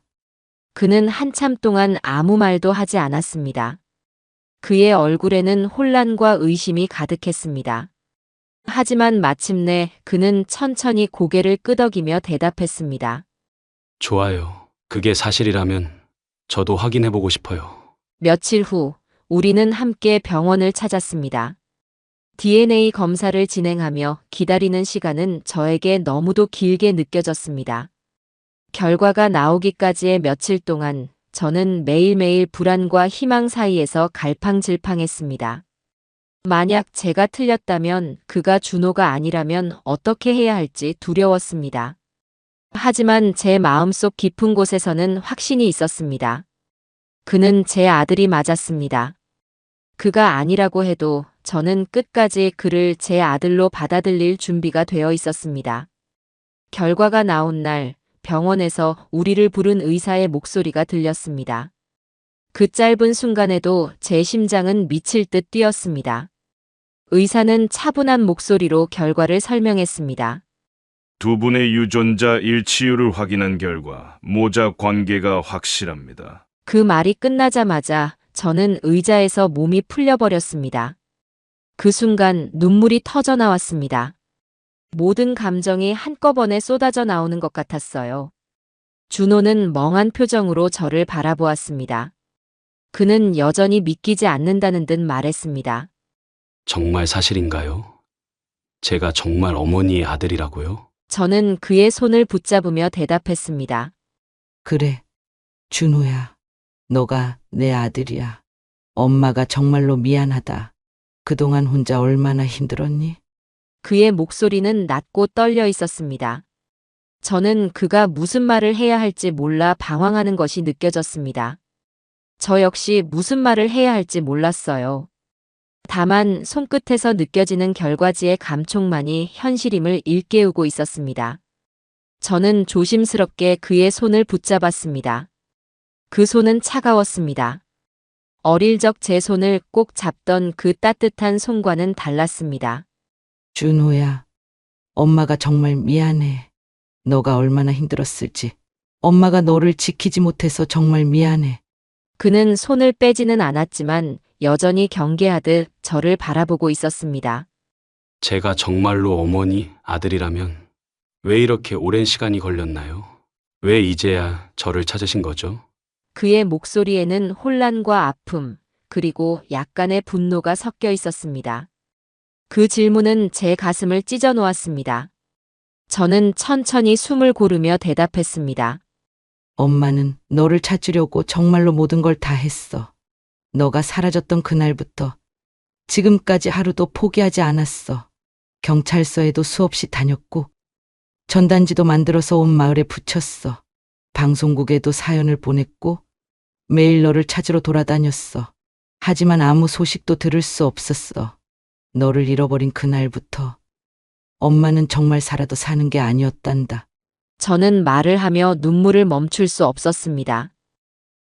그는 한참 동안 아무 말도 하지 않았습니다. 그의 얼굴에는 혼란과 의심이 가득했습니다. 하지만 마침내 그는 천천히 고개를 끄덕이며 대답했습니다.
좋아요. 그게 사실이라면 저도 확인해보고 싶어요.
며칠 후 우리는 함께 병원을 찾았습니다. DNA 검사를 진행하며 기다리는 시간은 저에게 너무도 길게 느껴졌습니다. 결과가 나오기까지의 며칠 동안 저는 매일매일 불안과 희망 사이에서 갈팡질팡했습니다. 만약 제가 틀렸다면, 그가 준호가 아니라면 어떻게 해야 할지 두려웠습니다. 하지만 제 마음속 깊은 곳에서는 확신이 있었습니다. 그는 제 아들이 맞았습니다. 그가 아니라고 해도 저는 끝까지 그를 제 아들로 받아들일 준비가 되어 있었습니다. 결과가 나온 날, 병원에서 우리를 부른 의사의 목소리가 들렸습니다. 그 짧은 순간에도 제 심장은 미칠 듯 뛰었습니다. 의사는 차분한 목소리로 결과를 설명했습니다.
두 분의 유전자 일치율을 확인한 결과 모자 관계가 확실합니다.
그 말이 끝나자마자 저는 의자에서 몸이 풀려버렸습니다. 그 순간 눈물이 터져 나왔습니다. 모든 감정이 한꺼번에 쏟아져 나오는 것 같았어요. 준호는 멍한 표정으로 저를 바라보았습니다. 그는 여전히 믿기지 않는다는 듯 말했습니다.
정말 사실인가요? 제가 정말 어머니의 아들이라고요?
저는 그의 손을 붙잡으며 대답했습니다.
그래, 준호야. 너가 내 아들이야. 엄마가 정말로 미안하다. 그동안 혼자 얼마나 힘들었니?
그의 목소리는 낮고 떨려 있었습니다. 저는 그가 무슨 말을 해야 할지 몰라 방황하는 것이 느껴졌습니다. 저 역시 무슨 말을 해야 할지 몰랐어요. 다만 손끝에서 느껴지는 결과지의 감촉만이 현실임을 일깨우고 있었습니다. 저는 조심스럽게 그의 손을 붙잡았습니다. 그 손은 차가웠습니다. 어릴 적 제 손을 꼭 잡던 그 따뜻한 손과는 달랐습니다.
준호야, 엄마가 정말 미안해. 너가 얼마나 힘들었을지. 엄마가 너를 지키지 못해서 정말 미안해.
그는 손을 빼지는 않았지만 여전히 경계하듯 저를 바라보고 있었습니다.
제가 정말로 어머니 아들이라면 왜 이렇게 오랜 시간이 걸렸나요? 왜 이제야 저를 찾으신 거죠?
그의 목소리에는 혼란과 아픔, 그리고 약간의 분노가 섞여 있었습니다. 그 질문은 제 가슴을 찢어 놓았습니다. 저는 천천히 숨을 고르며 대답했습니다.
엄마는 너를 찾으려고 정말로 모든 걸 다 했어. 너가 사라졌던 그날부터 지금까지 하루도 포기하지 않았어. 경찰서에도 수없이 다녔고 전단지도 만들어서 온 마을에 붙였어. 방송국에도 사연을 보냈고 매일 너를 찾으러 돌아다녔어. 하지만 아무 소식도 들을 수 없었어. 너를 잃어버린 그날부터 엄마는 정말 살아도 사는 게 아니었단다.
저는 말을 하며 눈물을 멈출 수 없었습니다.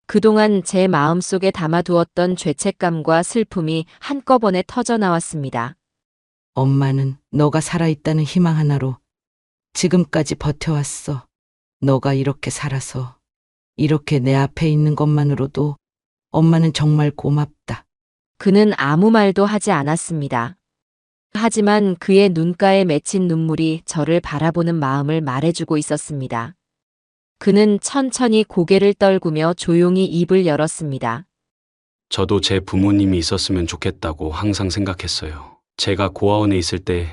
그동안 제 마음속에 담아두었던 죄책감과 슬픔이 한꺼번에 터져 나왔습니다.
엄마는 너가 살아있다는 희망 하나로 지금까지 버텨왔어. 너가 이렇게 살아서 이렇게 내 앞에 있는 것만으로도 엄마는 정말 고맙다.
그는 아무 말도 하지 않았습니다. 하지만 그의 눈가에 맺힌 눈물이 저를 바라보는 마음을 말해주고 있었습니다. 그는 천천히 고개를 떨구며 조용히 입을 열었습니다.
저도 제 부모님이 있었으면 좋겠다고 항상 생각했어요. 제가 고아원에 있을 때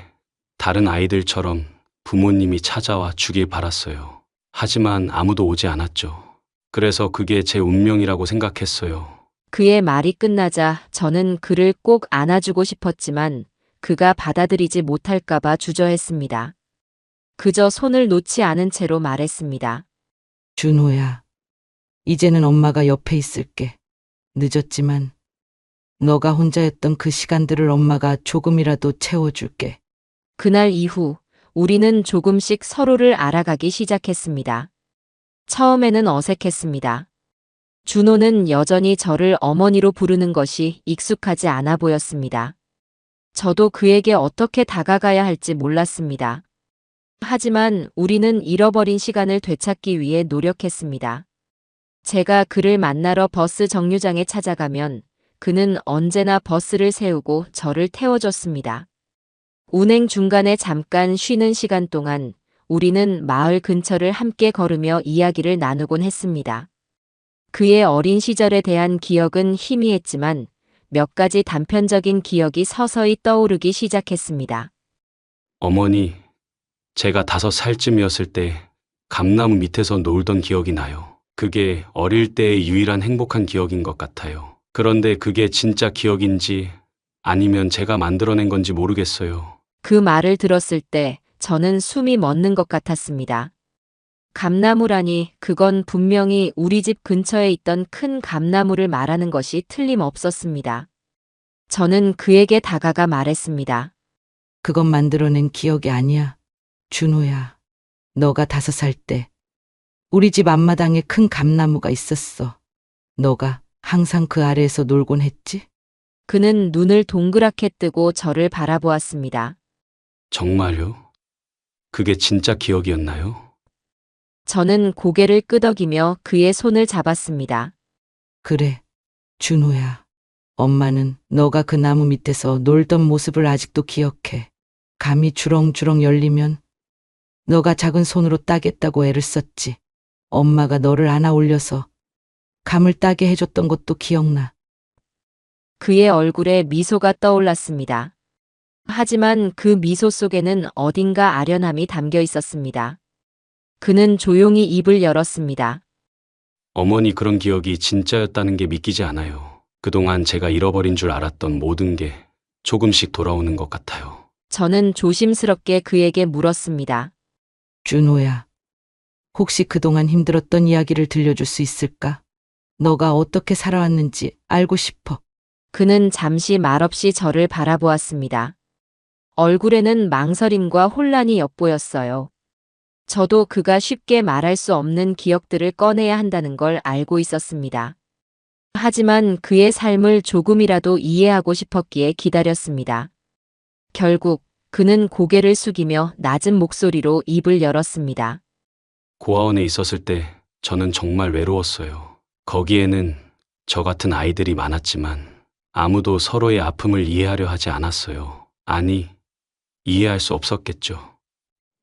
다른 아이들처럼 부모님이 찾아와 주길 바랐어요. 하지만 아무도 오지 않았죠. 그래서 그게 제 운명이라고 생각했어요.
그의 말이 끝나자 저는 그를 꼭 안아주고 싶었지만 그가 받아들이지 못할까봐 주저했습니다. 그저 손을 놓지 않은 채로 말했습니다.
준호야, 이제는 엄마가 옆에 있을게. 늦었지만 너가 혼자였던 그 시간들을 엄마가 조금이라도 채워줄게.
그날 이후 우리는 조금씩 서로를 알아가기 시작했습니다. 처음에는 어색했습니다. 준호는 여전히 저를 어머니로 부르는 것이 익숙하지 않아 보였습니다. 저도 그에게 어떻게 다가가야 할지 몰랐습니다. 하지만 우리는 잃어버린 시간을 되찾기 위해 노력했습니다. 제가 그를 만나러 버스 정류장에 찾아가면 그는 언제나 버스를 세우고 저를 태워줬습니다. 운행 중간에 잠깐 쉬는 시간 동안 우리는 마을 근처를 함께 걸으며 이야기를 나누곤 했습니다. 그의 어린 시절에 대한 기억은 희미했지만 몇 가지 단편적인 기억이 서서히 떠오르기 시작했습니다.
어머니, 제가 5살쯤이었을 때 감나무 밑에서 놀던 기억이 나요. 그게 어릴 때의 유일한 행복한 기억인 것 같아요. 그런데 그게 진짜 기억인지 아니면 제가 만들어낸 건지 모르겠어요.
그 말을 들었을 때 저는 숨이 멎는 것 같았습니다. 감나무라니 그건 분명히 우리 집 근처에 있던 큰 감나무를 말하는 것이 틀림없었습니다. 저는 그에게 다가가 말했습니다.
그것 만들어낸 기억이 아니야. 준호야, 너가 5살 때 우리 집 앞마당에 큰 감나무가 있었어. 너가 항상 그 아래에서 놀곤 했지?
그는 눈을 동그랗게 뜨고 저를 바라보았습니다.
정말요? 그게 진짜 기억이었나요?
저는 고개를 끄덕이며 그의 손을 잡았습니다.
그래, 준호야. 엄마는 너가 그 나무 밑에서 놀던 모습을 아직도 기억해. 감이 주렁주렁 열리면 너가 작은 손으로 따겠다고 애를 썼지. 엄마가 너를 안아 올려서 감을 따게 해줬던 것도 기억나.
그의 얼굴에 미소가 떠올랐습니다. 하지만 그 미소 속에는 어딘가 아련함이 담겨 있었습니다. 그는 조용히 입을 열었습니다.
어머니 그런 기억이 진짜였다는 게 믿기지 않아요. 그동안 제가 잃어버린 줄 알았던 모든 게 조금씩 돌아오는 것 같아요.
저는 조심스럽게 그에게 물었습니다.
준호야, 혹시 그동안 힘들었던 이야기를 들려줄 수 있을까? 너가 어떻게 살아왔는지 알고 싶어.
그는 잠시 말없이 저를 바라보았습니다. 얼굴에는 망설임과 혼란이 엿보였어요. 저도 그가 쉽게 말할 수 없는 기억들을 꺼내야 한다는 걸 알고 있었습니다. 하지만 그의 삶을 조금이라도 이해하고 싶었기에 기다렸습니다. 결국 그는 고개를 숙이며 낮은 목소리로 입을 열었습니다.
고아원에 있었을 때 저는 정말 외로웠어요. 거기에는 저 같은 아이들이 많았지만 아무도 서로의 아픔을 이해하려 하지 않았어요. 아니, 이해할 수 없었겠죠.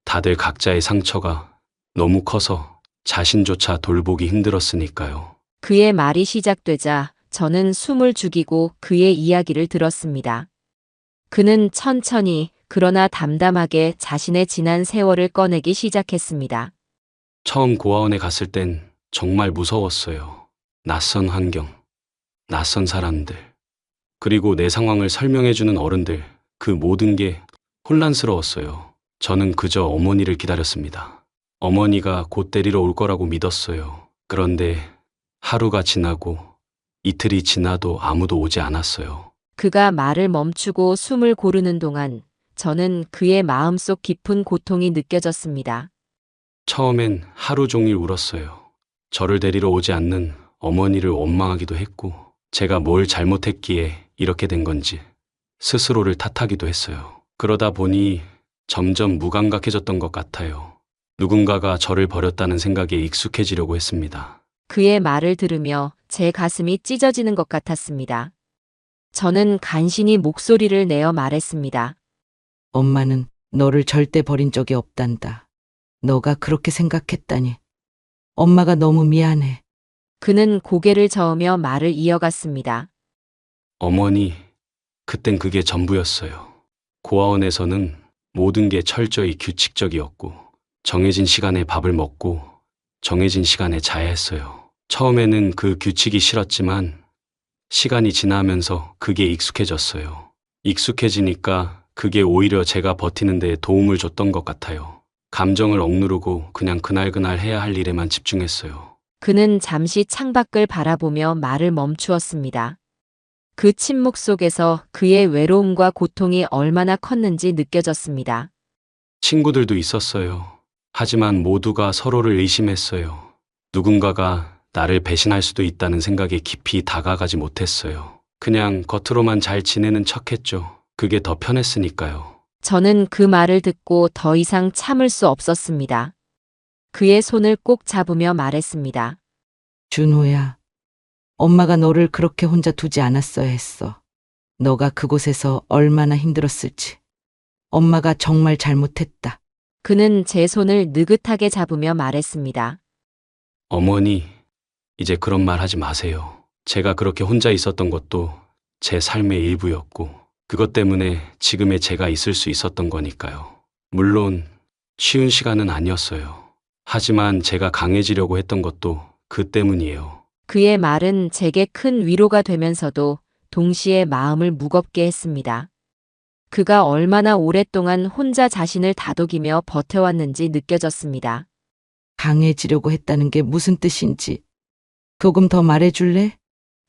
다들 각자의 상처가 너무 커서 자신조차 돌보기 힘들었으니까요.
그의 말이 시작되자 저는 숨을 죽이고 그의 이야기를 들었습니다. 그는 천천히 그러나 담담하게 자신의 지난 세월을 꺼내기 시작했습니다.
처음 고아원에 갔을 땐 정말 무서웠어요. 낯선 환경, 낯선 사람들, 그리고 내 상황을 설명해주는 어른들, 그 모든 게 혼란스러웠어요. 저는 그저 어머니를 기다렸습니다. 어머니가 곧 데리러 올 거라고 믿었어요. 그런데 하루가 지나고 이틀이 지나도 아무도 오지 않았어요.
그가 말을 멈추고 숨을 고르는 동안 저는 그의 마음속 깊은 고통이 느껴졌습니다.
처음엔 하루 종일 울었어요. 저를 데리러 오지 않는 어머니를 원망하기도 했고, 제가 뭘 잘못했기에 이렇게 된 건지 스스로를 탓하기도 했어요. 그러다 보니 점점 무감각해졌던 것 같아요. 누군가가 저를 버렸다는 생각에 익숙해지려고 했습니다.
그의 말을 들으며 제 가슴이 찢어지는 것 같았습니다. 저는 간신히 목소리를 내어 말했습니다.
엄마는 너를 절대 버린 적이 없단다. 너가 그렇게 생각했다니. 엄마가 너무 미안해.
그는 고개를 저으며 말을 이어갔습니다.
어머니, 그땐 그게 전부였어요. 고아원에서는 모든 게 철저히 규칙적이었고, 정해진 시간에 밥을 먹고, 정해진 시간에 자야 했어요. 처음에는 그 규칙이 싫었지만, 시간이 지나면서 그게 익숙해졌어요. 익숙해지니까 그게 오히려 제가 버티는 데 도움을 줬던 것 같아요. 감정을 억누르고 그냥 그날그날 해야 할 일에만 집중했어요.
그는 잠시 창밖을 바라보며 말을 멈추었습니다. 그 침묵 속에서 그의 외로움과 고통이 얼마나 컸는지 느껴졌습니다.
친구들도 있었어요. 하지만 모두가 서로를 의심했어요. 누군가가 나를 배신할 수도 있다는 생각에 깊이 다가가지 못했어요. 그냥 겉으로만 잘 지내는 척했죠. 그게 더 편했으니까요.
저는 그 말을 듣고 더 이상 참을 수 없었습니다. 그의 손을 꼭 잡으며 말했습니다.
준호야, 엄마가 너를 그렇게 혼자 두지 않았어야 했어. 너가 그곳에서 얼마나 힘들었을지. 엄마가 정말 잘못했다.
그는 제 손을 느긋하게 잡으며 말했습니다.
어머니, 이제 그런 말 하지 마세요. 제가 그렇게 혼자 있었던 것도 제 삶의 일부였고, 그것 때문에 지금의 제가 있을 수 있었던 거니까요. 물론 쉬운 시간은 아니었어요. 하지만 제가 강해지려고 했던 것도 그 그 때문이에요.
그의 말은 제게 큰 위로가 되면서도 동시에 마음을 무겁게 했습니다. 그가 얼마나 오랫동안 혼자 자신을 다독이며 버텨왔는지 느껴졌습니다.
강해지려고 했다는 게 무슨 뜻인지 조금 더 말해줄래?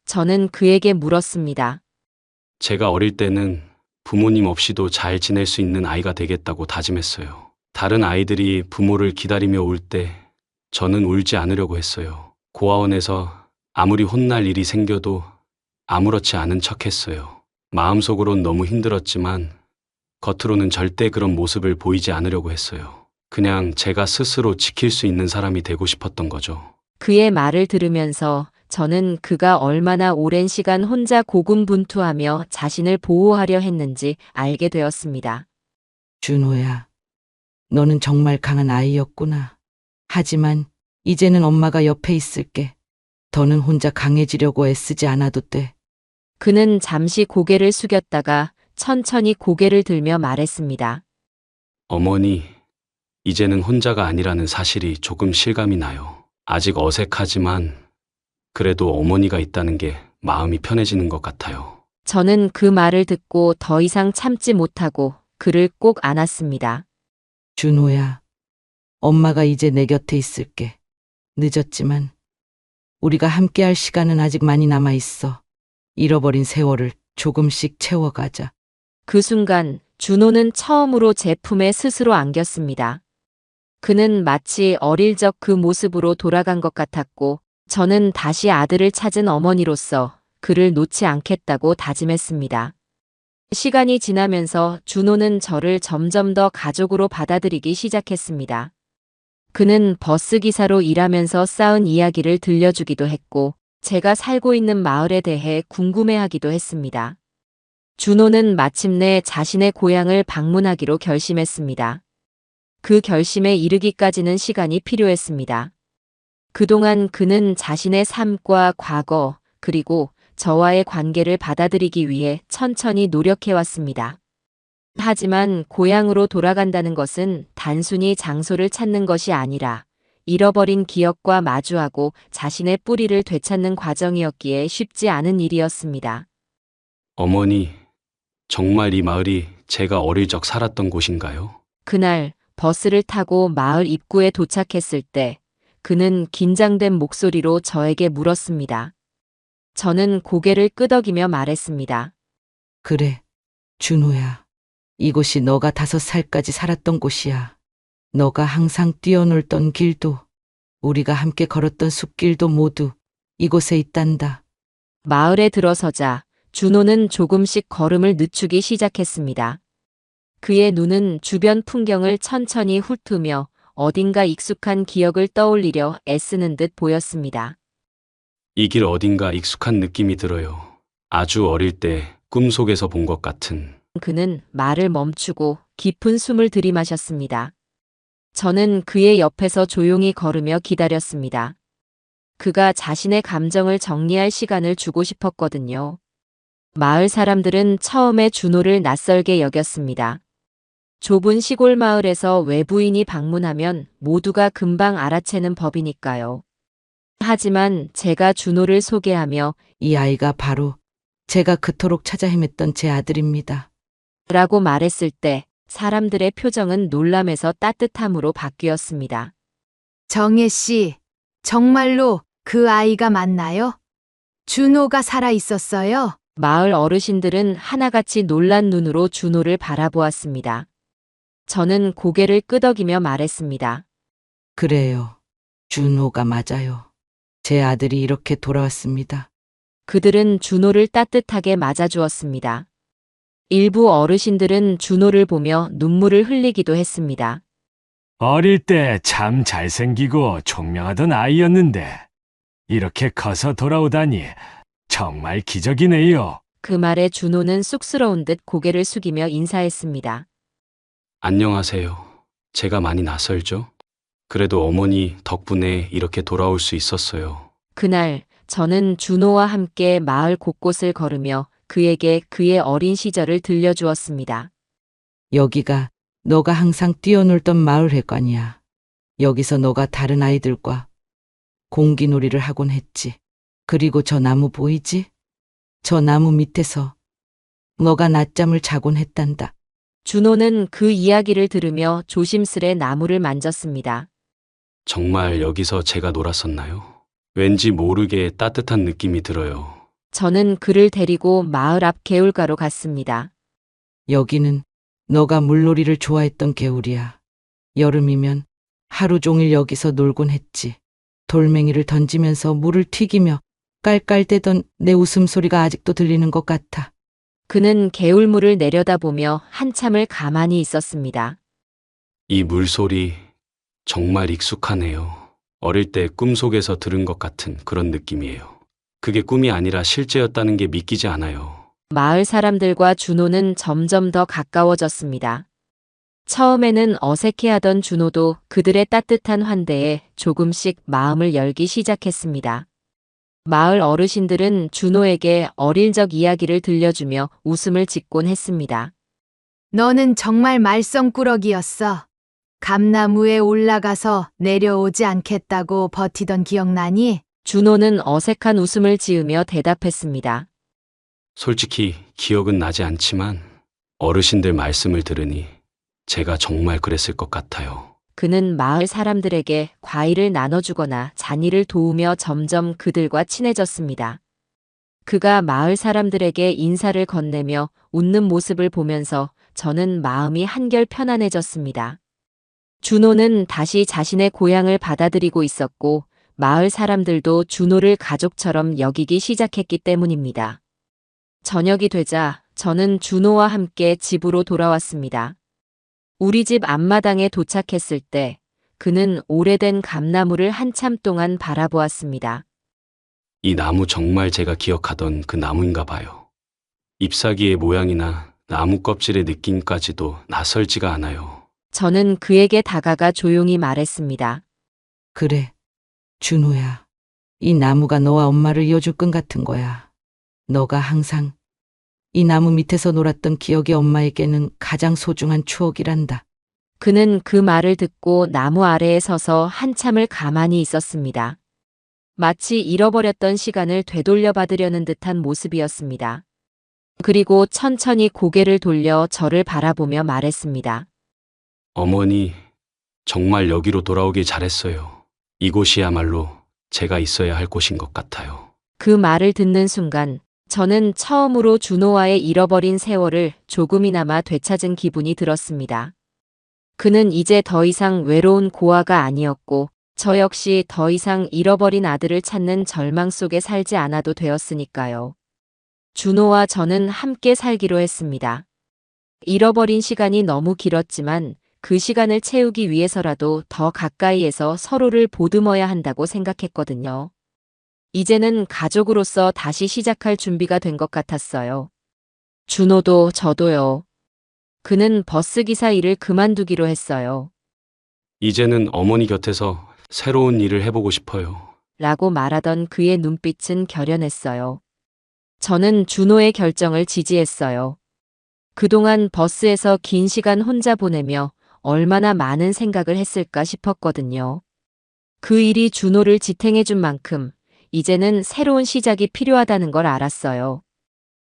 저는 그에게 물었습니다.
제가 어릴 때는 부모님 없이도 잘 지낼 수 있는 아이가 되겠다고 다짐했어요. 다른 아이들이 부모를 기다리며 울 때 저는 울지 않으려고 했어요. 고아원에서 아무리 혼날 일이 생겨도 아무렇지 않은 척 했어요. 마음속으론 너무 힘들었지만 겉으로는 절대 그런 모습을 보이지 않으려고 했어요. 그냥 제가 스스로 지킬 수 있는 사람이 되고 싶었던 거죠.
그의 말을 들으면서 저는 그가 얼마나 오랜 시간 혼자 고군분투하며 자신을 보호하려 했는지 알게 되었습니다.
준호야, 너는 정말 강한 아이였구나. 하지만 이제는 엄마가 옆에 있을게. 더는 혼자 강해지려고 애쓰지 않아도 돼.
그는 잠시 고개를 숙였다가 천천히 고개를 들며 말했습니다.
어머니, 이제는 혼자가 아니라는 사실이 조금 실감이 나요. 아직 어색하지만 그래도 어머니가 있다는 게 마음이 편해지는 것 같아요.
저는 그 말을 듣고 더 이상 참지 못하고 그를 꼭 안았습니다.
준호야, 엄마가 이제 내 곁에 있을게. 늦었지만 우리가 함께할 시간은 아직 많이 남아 있어. 잃어버린 세월을 조금씩 채워가자.
그 순간 준호는 처음으로 제 품에 스스로 안겼습니다. 그는 마치 어릴 적 그 모습으로 돌아간 것 같았고 저는 다시 아들을 찾은 어머니로서 그를 놓지 않겠다고 다짐했습니다. 시간이 지나면서 준호는 저를 점점 더 가족으로 받아들이기 시작했습니다. 그는 버스 기사로 일하면서 쌓은 이야기를 들려주기도 했고 제가 살고 있는 마을에 대해 궁금해하기도 했습니다. 준호는 마침내 자신의 고향을 방문하기로 결심했습니다. 그 결심에 이르기까지는 시간이 필요했습니다. 그동안 그는 자신의 삶과 과거 그리고 저와의 관계를 받아들이기 위해 천천히 노력해왔습니다. 하지만 고향으로 돌아간다는 것은 단순히 장소를 찾는 것이 아니라 잃어버린 기억과 마주하고 자신의 뿌리를 되찾는 과정이었기에 쉽지 않은 일이었습니다.
어머니, 정말 이 마을이 제가 어릴 적 살았던 곳인가요?
그날 버스를 타고 마을 입구에 도착했을 때 그는 긴장된 목소리로 저에게 물었습니다. 저는 고개를 끄덕이며 말했습니다.
그래, 준호야. 이곳이 너가 5살까지 살았던 곳이야. 너가 항상 뛰어놀던 길도, 우리가 함께 걸었던 숲길도 모두 이곳에 있단다.
마을에 들어서자 준호는 조금씩 걸음을 늦추기 시작했습니다. 그의 눈은 주변 풍경을 천천히 훑으며 어딘가 익숙한 기억을 떠올리려 애쓰는 듯 보였습니다.
이 길 어딘가 익숙한 느낌이 들어요. 아주 어릴 때 꿈속에서 본 것 같은.
그는 말을 멈추고 깊은 숨을 들이마셨습니다. 저는 그의 옆에서 조용히 걸으며 기다렸습니다. 그가 자신의 감정을 정리할 시간을 주고 싶었거든요. 마을 사람들은 처음에 준호를 낯설게 여겼습니다. 좁은 시골 마을에서 외부인이 방문하면 모두가 금방 알아채는 법이니까요. 하지만 제가 준호를 소개하며
이 아이가 바로 제가 그토록 찾아 헤맸던 제 아들입니다.
라고 말했을 때 사람들의 표정은 놀람에서 따뜻함으로 바뀌었습니다.
정혜 씨, 정말로 그 아이가 맞나요? 준호가 살아 있었어요?
마을 어르신들은 하나같이 놀란 눈으로 준호를 바라보았습니다. 저는 고개를 끄덕이며 말했습니다.
그래요. 준호가 맞아요. 제 아들이 이렇게 돌아왔습니다.
그들은 준호를 따뜻하게 맞아주었습니다. 일부 어르신들은 준호를 보며 눈물을 흘리기도 했습니다.
어릴 때 참 잘생기고 총명하던 아이였는데 이렇게 커서 돌아오다니 정말 기적이네요.
그 말에 준호는 쑥스러운 듯 고개를 숙이며 인사했습니다.
안녕하세요. 제가 많이 낯설죠? 그래도 어머니 덕분에 이렇게 돌아올 수 있었어요.
그날 저는 준호와 함께 마을 곳곳을 걸으며 그에게 그의 어린 시절을 들려주었습니다.
여기가 너가 항상 뛰어놀던 마을 회관이야. 여기서 너가 다른 아이들과 공기놀이를 하곤 했지. 그리고 저 나무 보이지? 저 나무 밑에서 너가 낮잠을 자곤 했단다.
준호는 그 이야기를 들으며 조심스레 나무를 만졌습니다.
정말 여기서 제가 놀았었나요? 왠지 모르게 따뜻한 느낌이 들어요.
저는 그를 데리고 마을 앞 개울가로 갔습니다.
여기는 너가 물놀이를 좋아했던 개울이야. 여름이면 하루 종일 여기서 놀곤 했지. 돌멩이를 던지면서 물을 튀기며 깔깔대던 내 웃음소리가 아직도 들리는 것 같아.
그는 개울물을 내려다보며 한참을 가만히 있었습니다.
이 물소리 정말 익숙하네요. 어릴 때 꿈속에서 들은 것 같은 그런 느낌이에요. 그게 꿈이 아니라 실제였다는 게 믿기지 않아요.
마을 사람들과 준호는 점점 더 가까워졌습니다. 처음에는 어색해하던 준호도 그들의 따뜻한 환대에 조금씩 마음을 열기 시작했습니다. 마을 어르신들은 준호에게 어릴 적 이야기를 들려주며 웃음을 짓곤 했습니다.
너는 정말 말썽꾸러기였어. 감나무에 올라가서 내려오지 않겠다고 버티던 기억나니?
준호는 어색한 웃음을 지으며 대답했습니다.
솔직히 기억은 나지 않지만 어르신들 말씀을 들으니 제가 정말 그랬을 것 같아요.
그는 마을 사람들에게 과일을 나눠주거나 잔일을 도우며 점점 그들과 친해졌습니다. 그가 마을 사람들에게 인사를 건네며 웃는 모습을 보면서 저는 마음이 한결 편안해졌습니다. 준호는 다시 자신의 고향을 받아들이고 있었고 마을 사람들도 준호를 가족처럼 여기기 시작했기 때문입니다. 저녁이 되자 저는 준호와 함께 집으로 돌아왔습니다. 우리 집 앞마당에 도착했을 때 그는 오래된 감나무를 한참 동안 바라보았습니다.
이 나무 정말 제가 기억하던 그 나무인가 봐요. 잎사귀의 모양이나 나무 껍질의 느낌까지도 낯설지가 않아요.
저는 그에게 다가가 조용히 말했습니다.
그래, 준호야. 이 나무가 너와 엄마를 이어줄 끈 같은 거야. 너가 항상 이 나무 밑에서 놀았던 기억이 엄마에게는 가장 소중한 추억이란다.
그는 그 말을 듣고 나무 아래에 서서 한참을 가만히 있었습니다. 마치 잃어버렸던 시간을 되돌려 받으려는 듯한 모습이었습니다. 그리고 천천히 고개를 돌려 저를 바라보며 말했습니다.
어머니, 정말 여기로 돌아오길 잘했어요. 이곳이야말로 제가 있어야 할 곳인 것 같아요.
그 말을 듣는 순간 저는 처음으로 준호와의 잃어버린 세월을 조금이나마 되찾은 기분이 들었습니다. 그는 이제 더 이상 외로운 고아가 아니었고 저 역시 더 이상 잃어버린 아들을 찾는 절망 속에 살지 않아도 되었으니까요. 준호와 저는 함께 살기로 했습니다. 잃어버린 시간이 너무 길었지만 그 시간을 채우기 위해서라도 더 가까이에서 서로를 보듬어야 한다고 생각했거든요. 이제는 가족으로서 다시 시작할 준비가 된 것 같았어요. 준호도 저도요. 그는 버스기사 일을 그만두기로 했어요.
이제는 어머니 곁에서 새로운 일을 해보고 싶어요.
라고 말하던 그의 눈빛은 결연했어요. 저는 준호의 결정을 지지했어요. 그동안 버스에서 긴 시간 혼자 보내며 얼마나 많은 생각을 했을까 싶었거든요. 그 일이 준호를 지탱해준 만큼 이제는 새로운 시작이 필요하다는 걸 알았어요.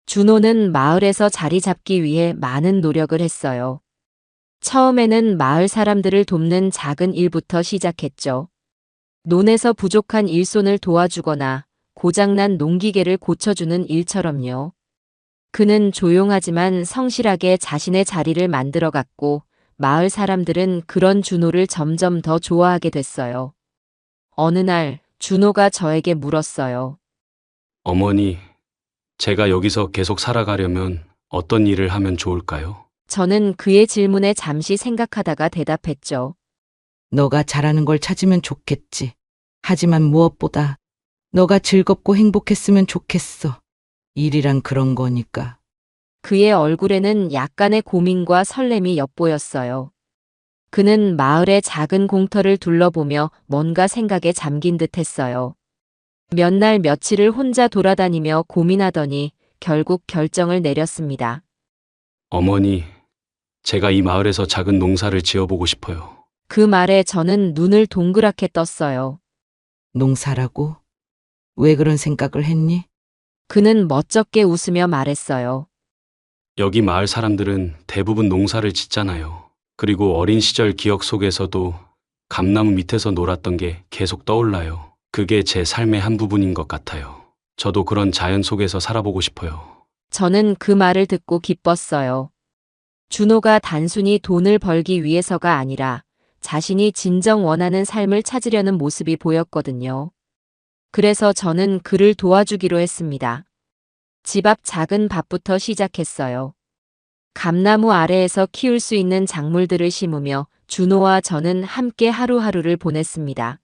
준호는 마을에서 자리 잡기 위해 많은 노력을 했어요. 처음에는 마을 사람들을 돕는 작은 일부터 시작했죠. 논에서 부족한 일손을 도와주거나 고장난 농기계를 고쳐주는 일처럼요. 그는 조용하지만 성실하게 자신의 자리를 만들어갔고 마을 사람들은 그런 준호를 점점 더 좋아하게 됐어요. 어느 날 준호가 저에게 물었어요.
어머니, 제가 여기서 계속 살아가려면 어떤 일을 하면 좋을까요?
저는 그의 질문에 잠시 생각하다가 대답했죠.
너가 잘하는 걸 찾으면 좋겠지. 하지만 무엇보다 너가 즐겁고 행복했으면 좋겠어. 일이란 그런 거니까.
그의 얼굴에는 약간의 고민과 설렘이 엿보였어요. 그는 마을의 작은 공터를 둘러보며 뭔가 생각에 잠긴 듯 했어요. 몇 날 며칠을 혼자 돌아다니며 고민하더니 결국 결정을 내렸습니다.
어머니, 제가 이 마을에서 작은 농사를 지어보고 싶어요.
그 말에 저는 눈을 동그랗게 떴어요.
농사라고? 왜 그런 생각을 했니?
그는 멋쩍게 웃으며 말했어요.
여기 마을 사람들은 대부분 농사를 짓잖아요. 그리고 어린 시절 기억 속에서도 감나무 밑에서 놀았던 게 계속 떠올라요. 그게 제 삶의 한 부분인 것 같아요. 저도 그런 자연 속에서 살아보고 싶어요.
저는 그 말을 듣고 기뻤어요. 준호가 단순히 돈을 벌기 위해서가 아니라 자신이 진정 원하는 삶을 찾으려는 모습이 보였거든요. 그래서 저는 그를 도와주기로 했습니다. 집 앞 작은 밭부터 시작했어요. 감나무 아래에서 키울 수 있는 작물들을 심으며 준호와 저는 함께 하루하루를 보냈습니다.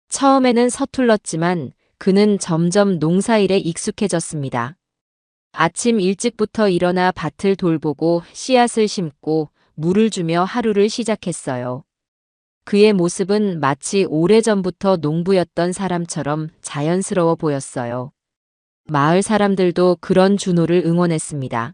처음에는 서툴렀지만 그는 점점 농사일에 익숙해졌습니다. 아침 일찍부터 일어나 밭을 돌보고 씨앗을 심고 물을 주며 하루를 시작했어요. 그의 모습은 마치 오래전부터 농부였던 사람처럼 자연스러워 보였어요. 마을 사람들도 그런 준호를 응원했습니다.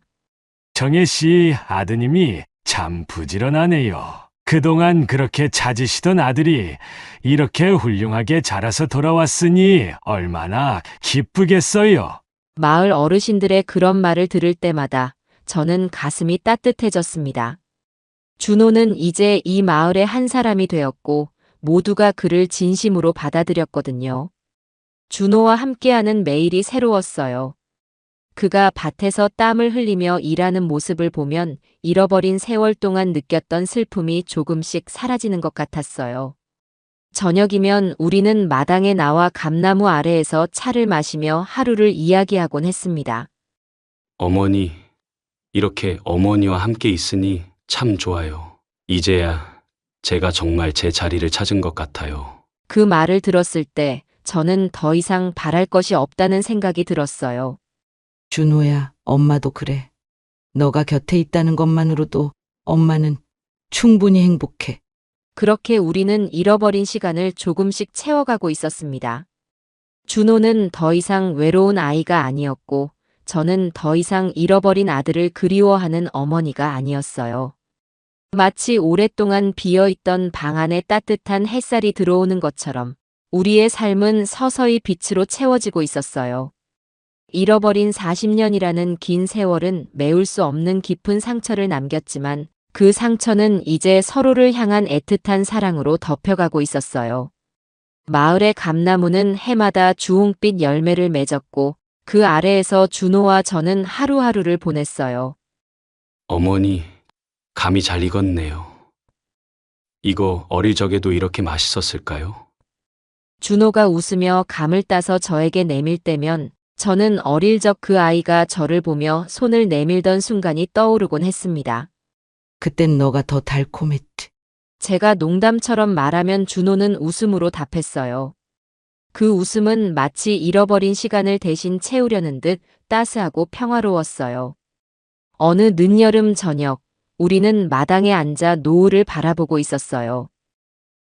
정혜 씨 아드님이 참 부지런하네요. 그동안 그렇게 찾으시던 아들이 이렇게 훌륭하게 자라서 돌아왔으니 얼마나 기쁘겠어요.
마을 어르신들의 그런 말을 들을 때마다 저는 가슴이 따뜻해졌습니다. 준호는 이제 이 마을의 한 사람이 되었고 모두가 그를 진심으로 받아들였거든요. 준호와 함께하는 매일이 새로웠어요. 그가 밭에서 땀을 흘리며 일하는 모습을 보면 잃어버린 세월 동안 느꼈던 슬픔이 조금씩 사라지는 것 같았어요. 저녁이면 우리는 마당에 나와 감나무 아래에서 차를 마시며 하루를 이야기하곤 했습니다.
어머니, 이렇게 어머니와 함께 있으니 참 좋아요. 이제야 제가 정말 제 자리를 찾은 것 같아요.
그 말을 들었을 때 저는 더 이상 바랄 것이 없다는 생각이 들었어요.
준호야, 엄마도 그래. 너가 곁에 있다는 것만으로도 엄마는 충분히 행복해.
그렇게 우리는 잃어버린 시간을 조금씩 채워가고 있었습니다. 준호는 더 이상 외로운 아이가 아니었고, 저는 더 이상 잃어버린 아들을 그리워하는 어머니가 아니었어요. 마치 오랫동안 비어있던 방 안에 따뜻한 햇살이 들어오는 것처럼 우리의 삶은 서서히 빛으로 채워지고 있었어요. 잃어버린 40년이라는 긴 세월은 메울 수 없는 깊은 상처를 남겼지만 그 상처는 이제 서로를 향한 애틋한 사랑으로 덮여가고 있었어요. 마을의 감나무는 해마다 주홍빛 열매를 맺었고 그 아래에서 준호와 저는 하루하루를 보냈어요.
어머니, 감이 잘 익었네요. 이거 어릴 적에도 이렇게 맛있었을까요?
준호가 웃으며 감을 따서 저에게 내밀 때면 저는 어릴 적 그 아이가 저를 보며 손을 내밀던 순간이 떠오르곤 했습니다.
그땐 너가 더 달콤했지.
제가 농담처럼 말하면 준호는 웃음으로 답했어요. 그 웃음은 마치 잃어버린 시간을 대신 채우려는 듯 따스하고 평화로웠어요. 어느 늦여름 저녁, 우리는 마당에 앉아 노을을 바라보고 있었어요.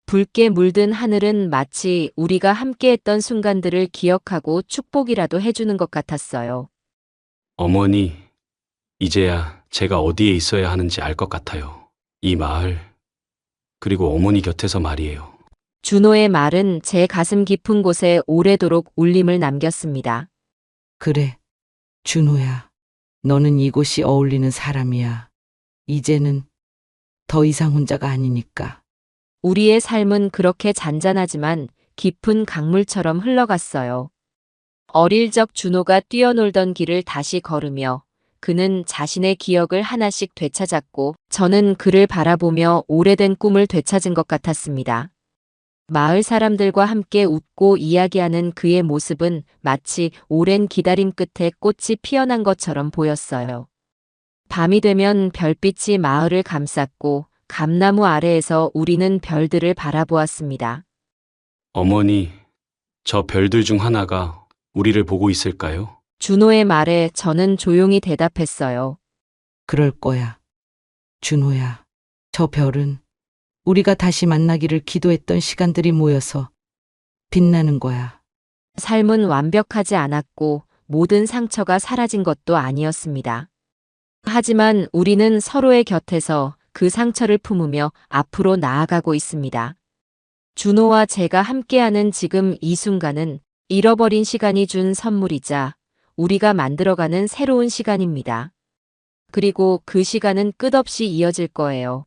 붉게 물든 하늘은 마치 우리가 함께했던 순간들을 기억하고 축복이라도 해주는 것 같았어요.
어머니, 이제야 제가 어디에 있어야 하는지 알 것 같아요. 이 마을, 그리고 어머니 곁에서 말이에요.
준호의 말은 제 가슴 깊은 곳에 오래도록 울림을 남겼습니다.
그래, 준호야. 너는 이곳이 어울리는 사람이야. 이제는 더 이상 혼자가 아니니까.
우리의 삶은 그렇게 잔잔하지만 깊은 강물처럼 흘러갔어요. 어릴 적 준호가 뛰어놀던 길을 다시 걸으며 그는 자신의 기억을 하나씩 되찾았고 저는 그를 바라보며 오래된 꿈을 되찾은 것 같았습니다. 마을 사람들과 함께 웃고 이야기하는 그의 모습은 마치 오랜 기다림 끝에 꽃이 피어난 것처럼 보였어요. 밤이 되면 별빛이 마을을 감쌌고 감나무 아래에서 우리는 별들을 바라보았습니다.
어머니, 저 별들 중 하나가 우리를 보고 있을까요?
준호의 말에 저는 조용히 대답했어요.
그럴 거야. 준호야, 저 별은 우리가 다시 만나기를 기도했던 시간들이 모여서 빛나는 거야.
삶은 완벽하지 않았고 모든 상처가 사라진 것도 아니었습니다. 하지만 우리는 서로의 곁에서 그 상처를 품으며 앞으로 나아가고 있습니다. 준호와 제가 함께하는 지금 이 순간은 잃어버린 시간이 준 선물이자 우리가 만들어가는 새로운 시간입니다. 그리고 그 시간은 끝없이 이어질 거예요.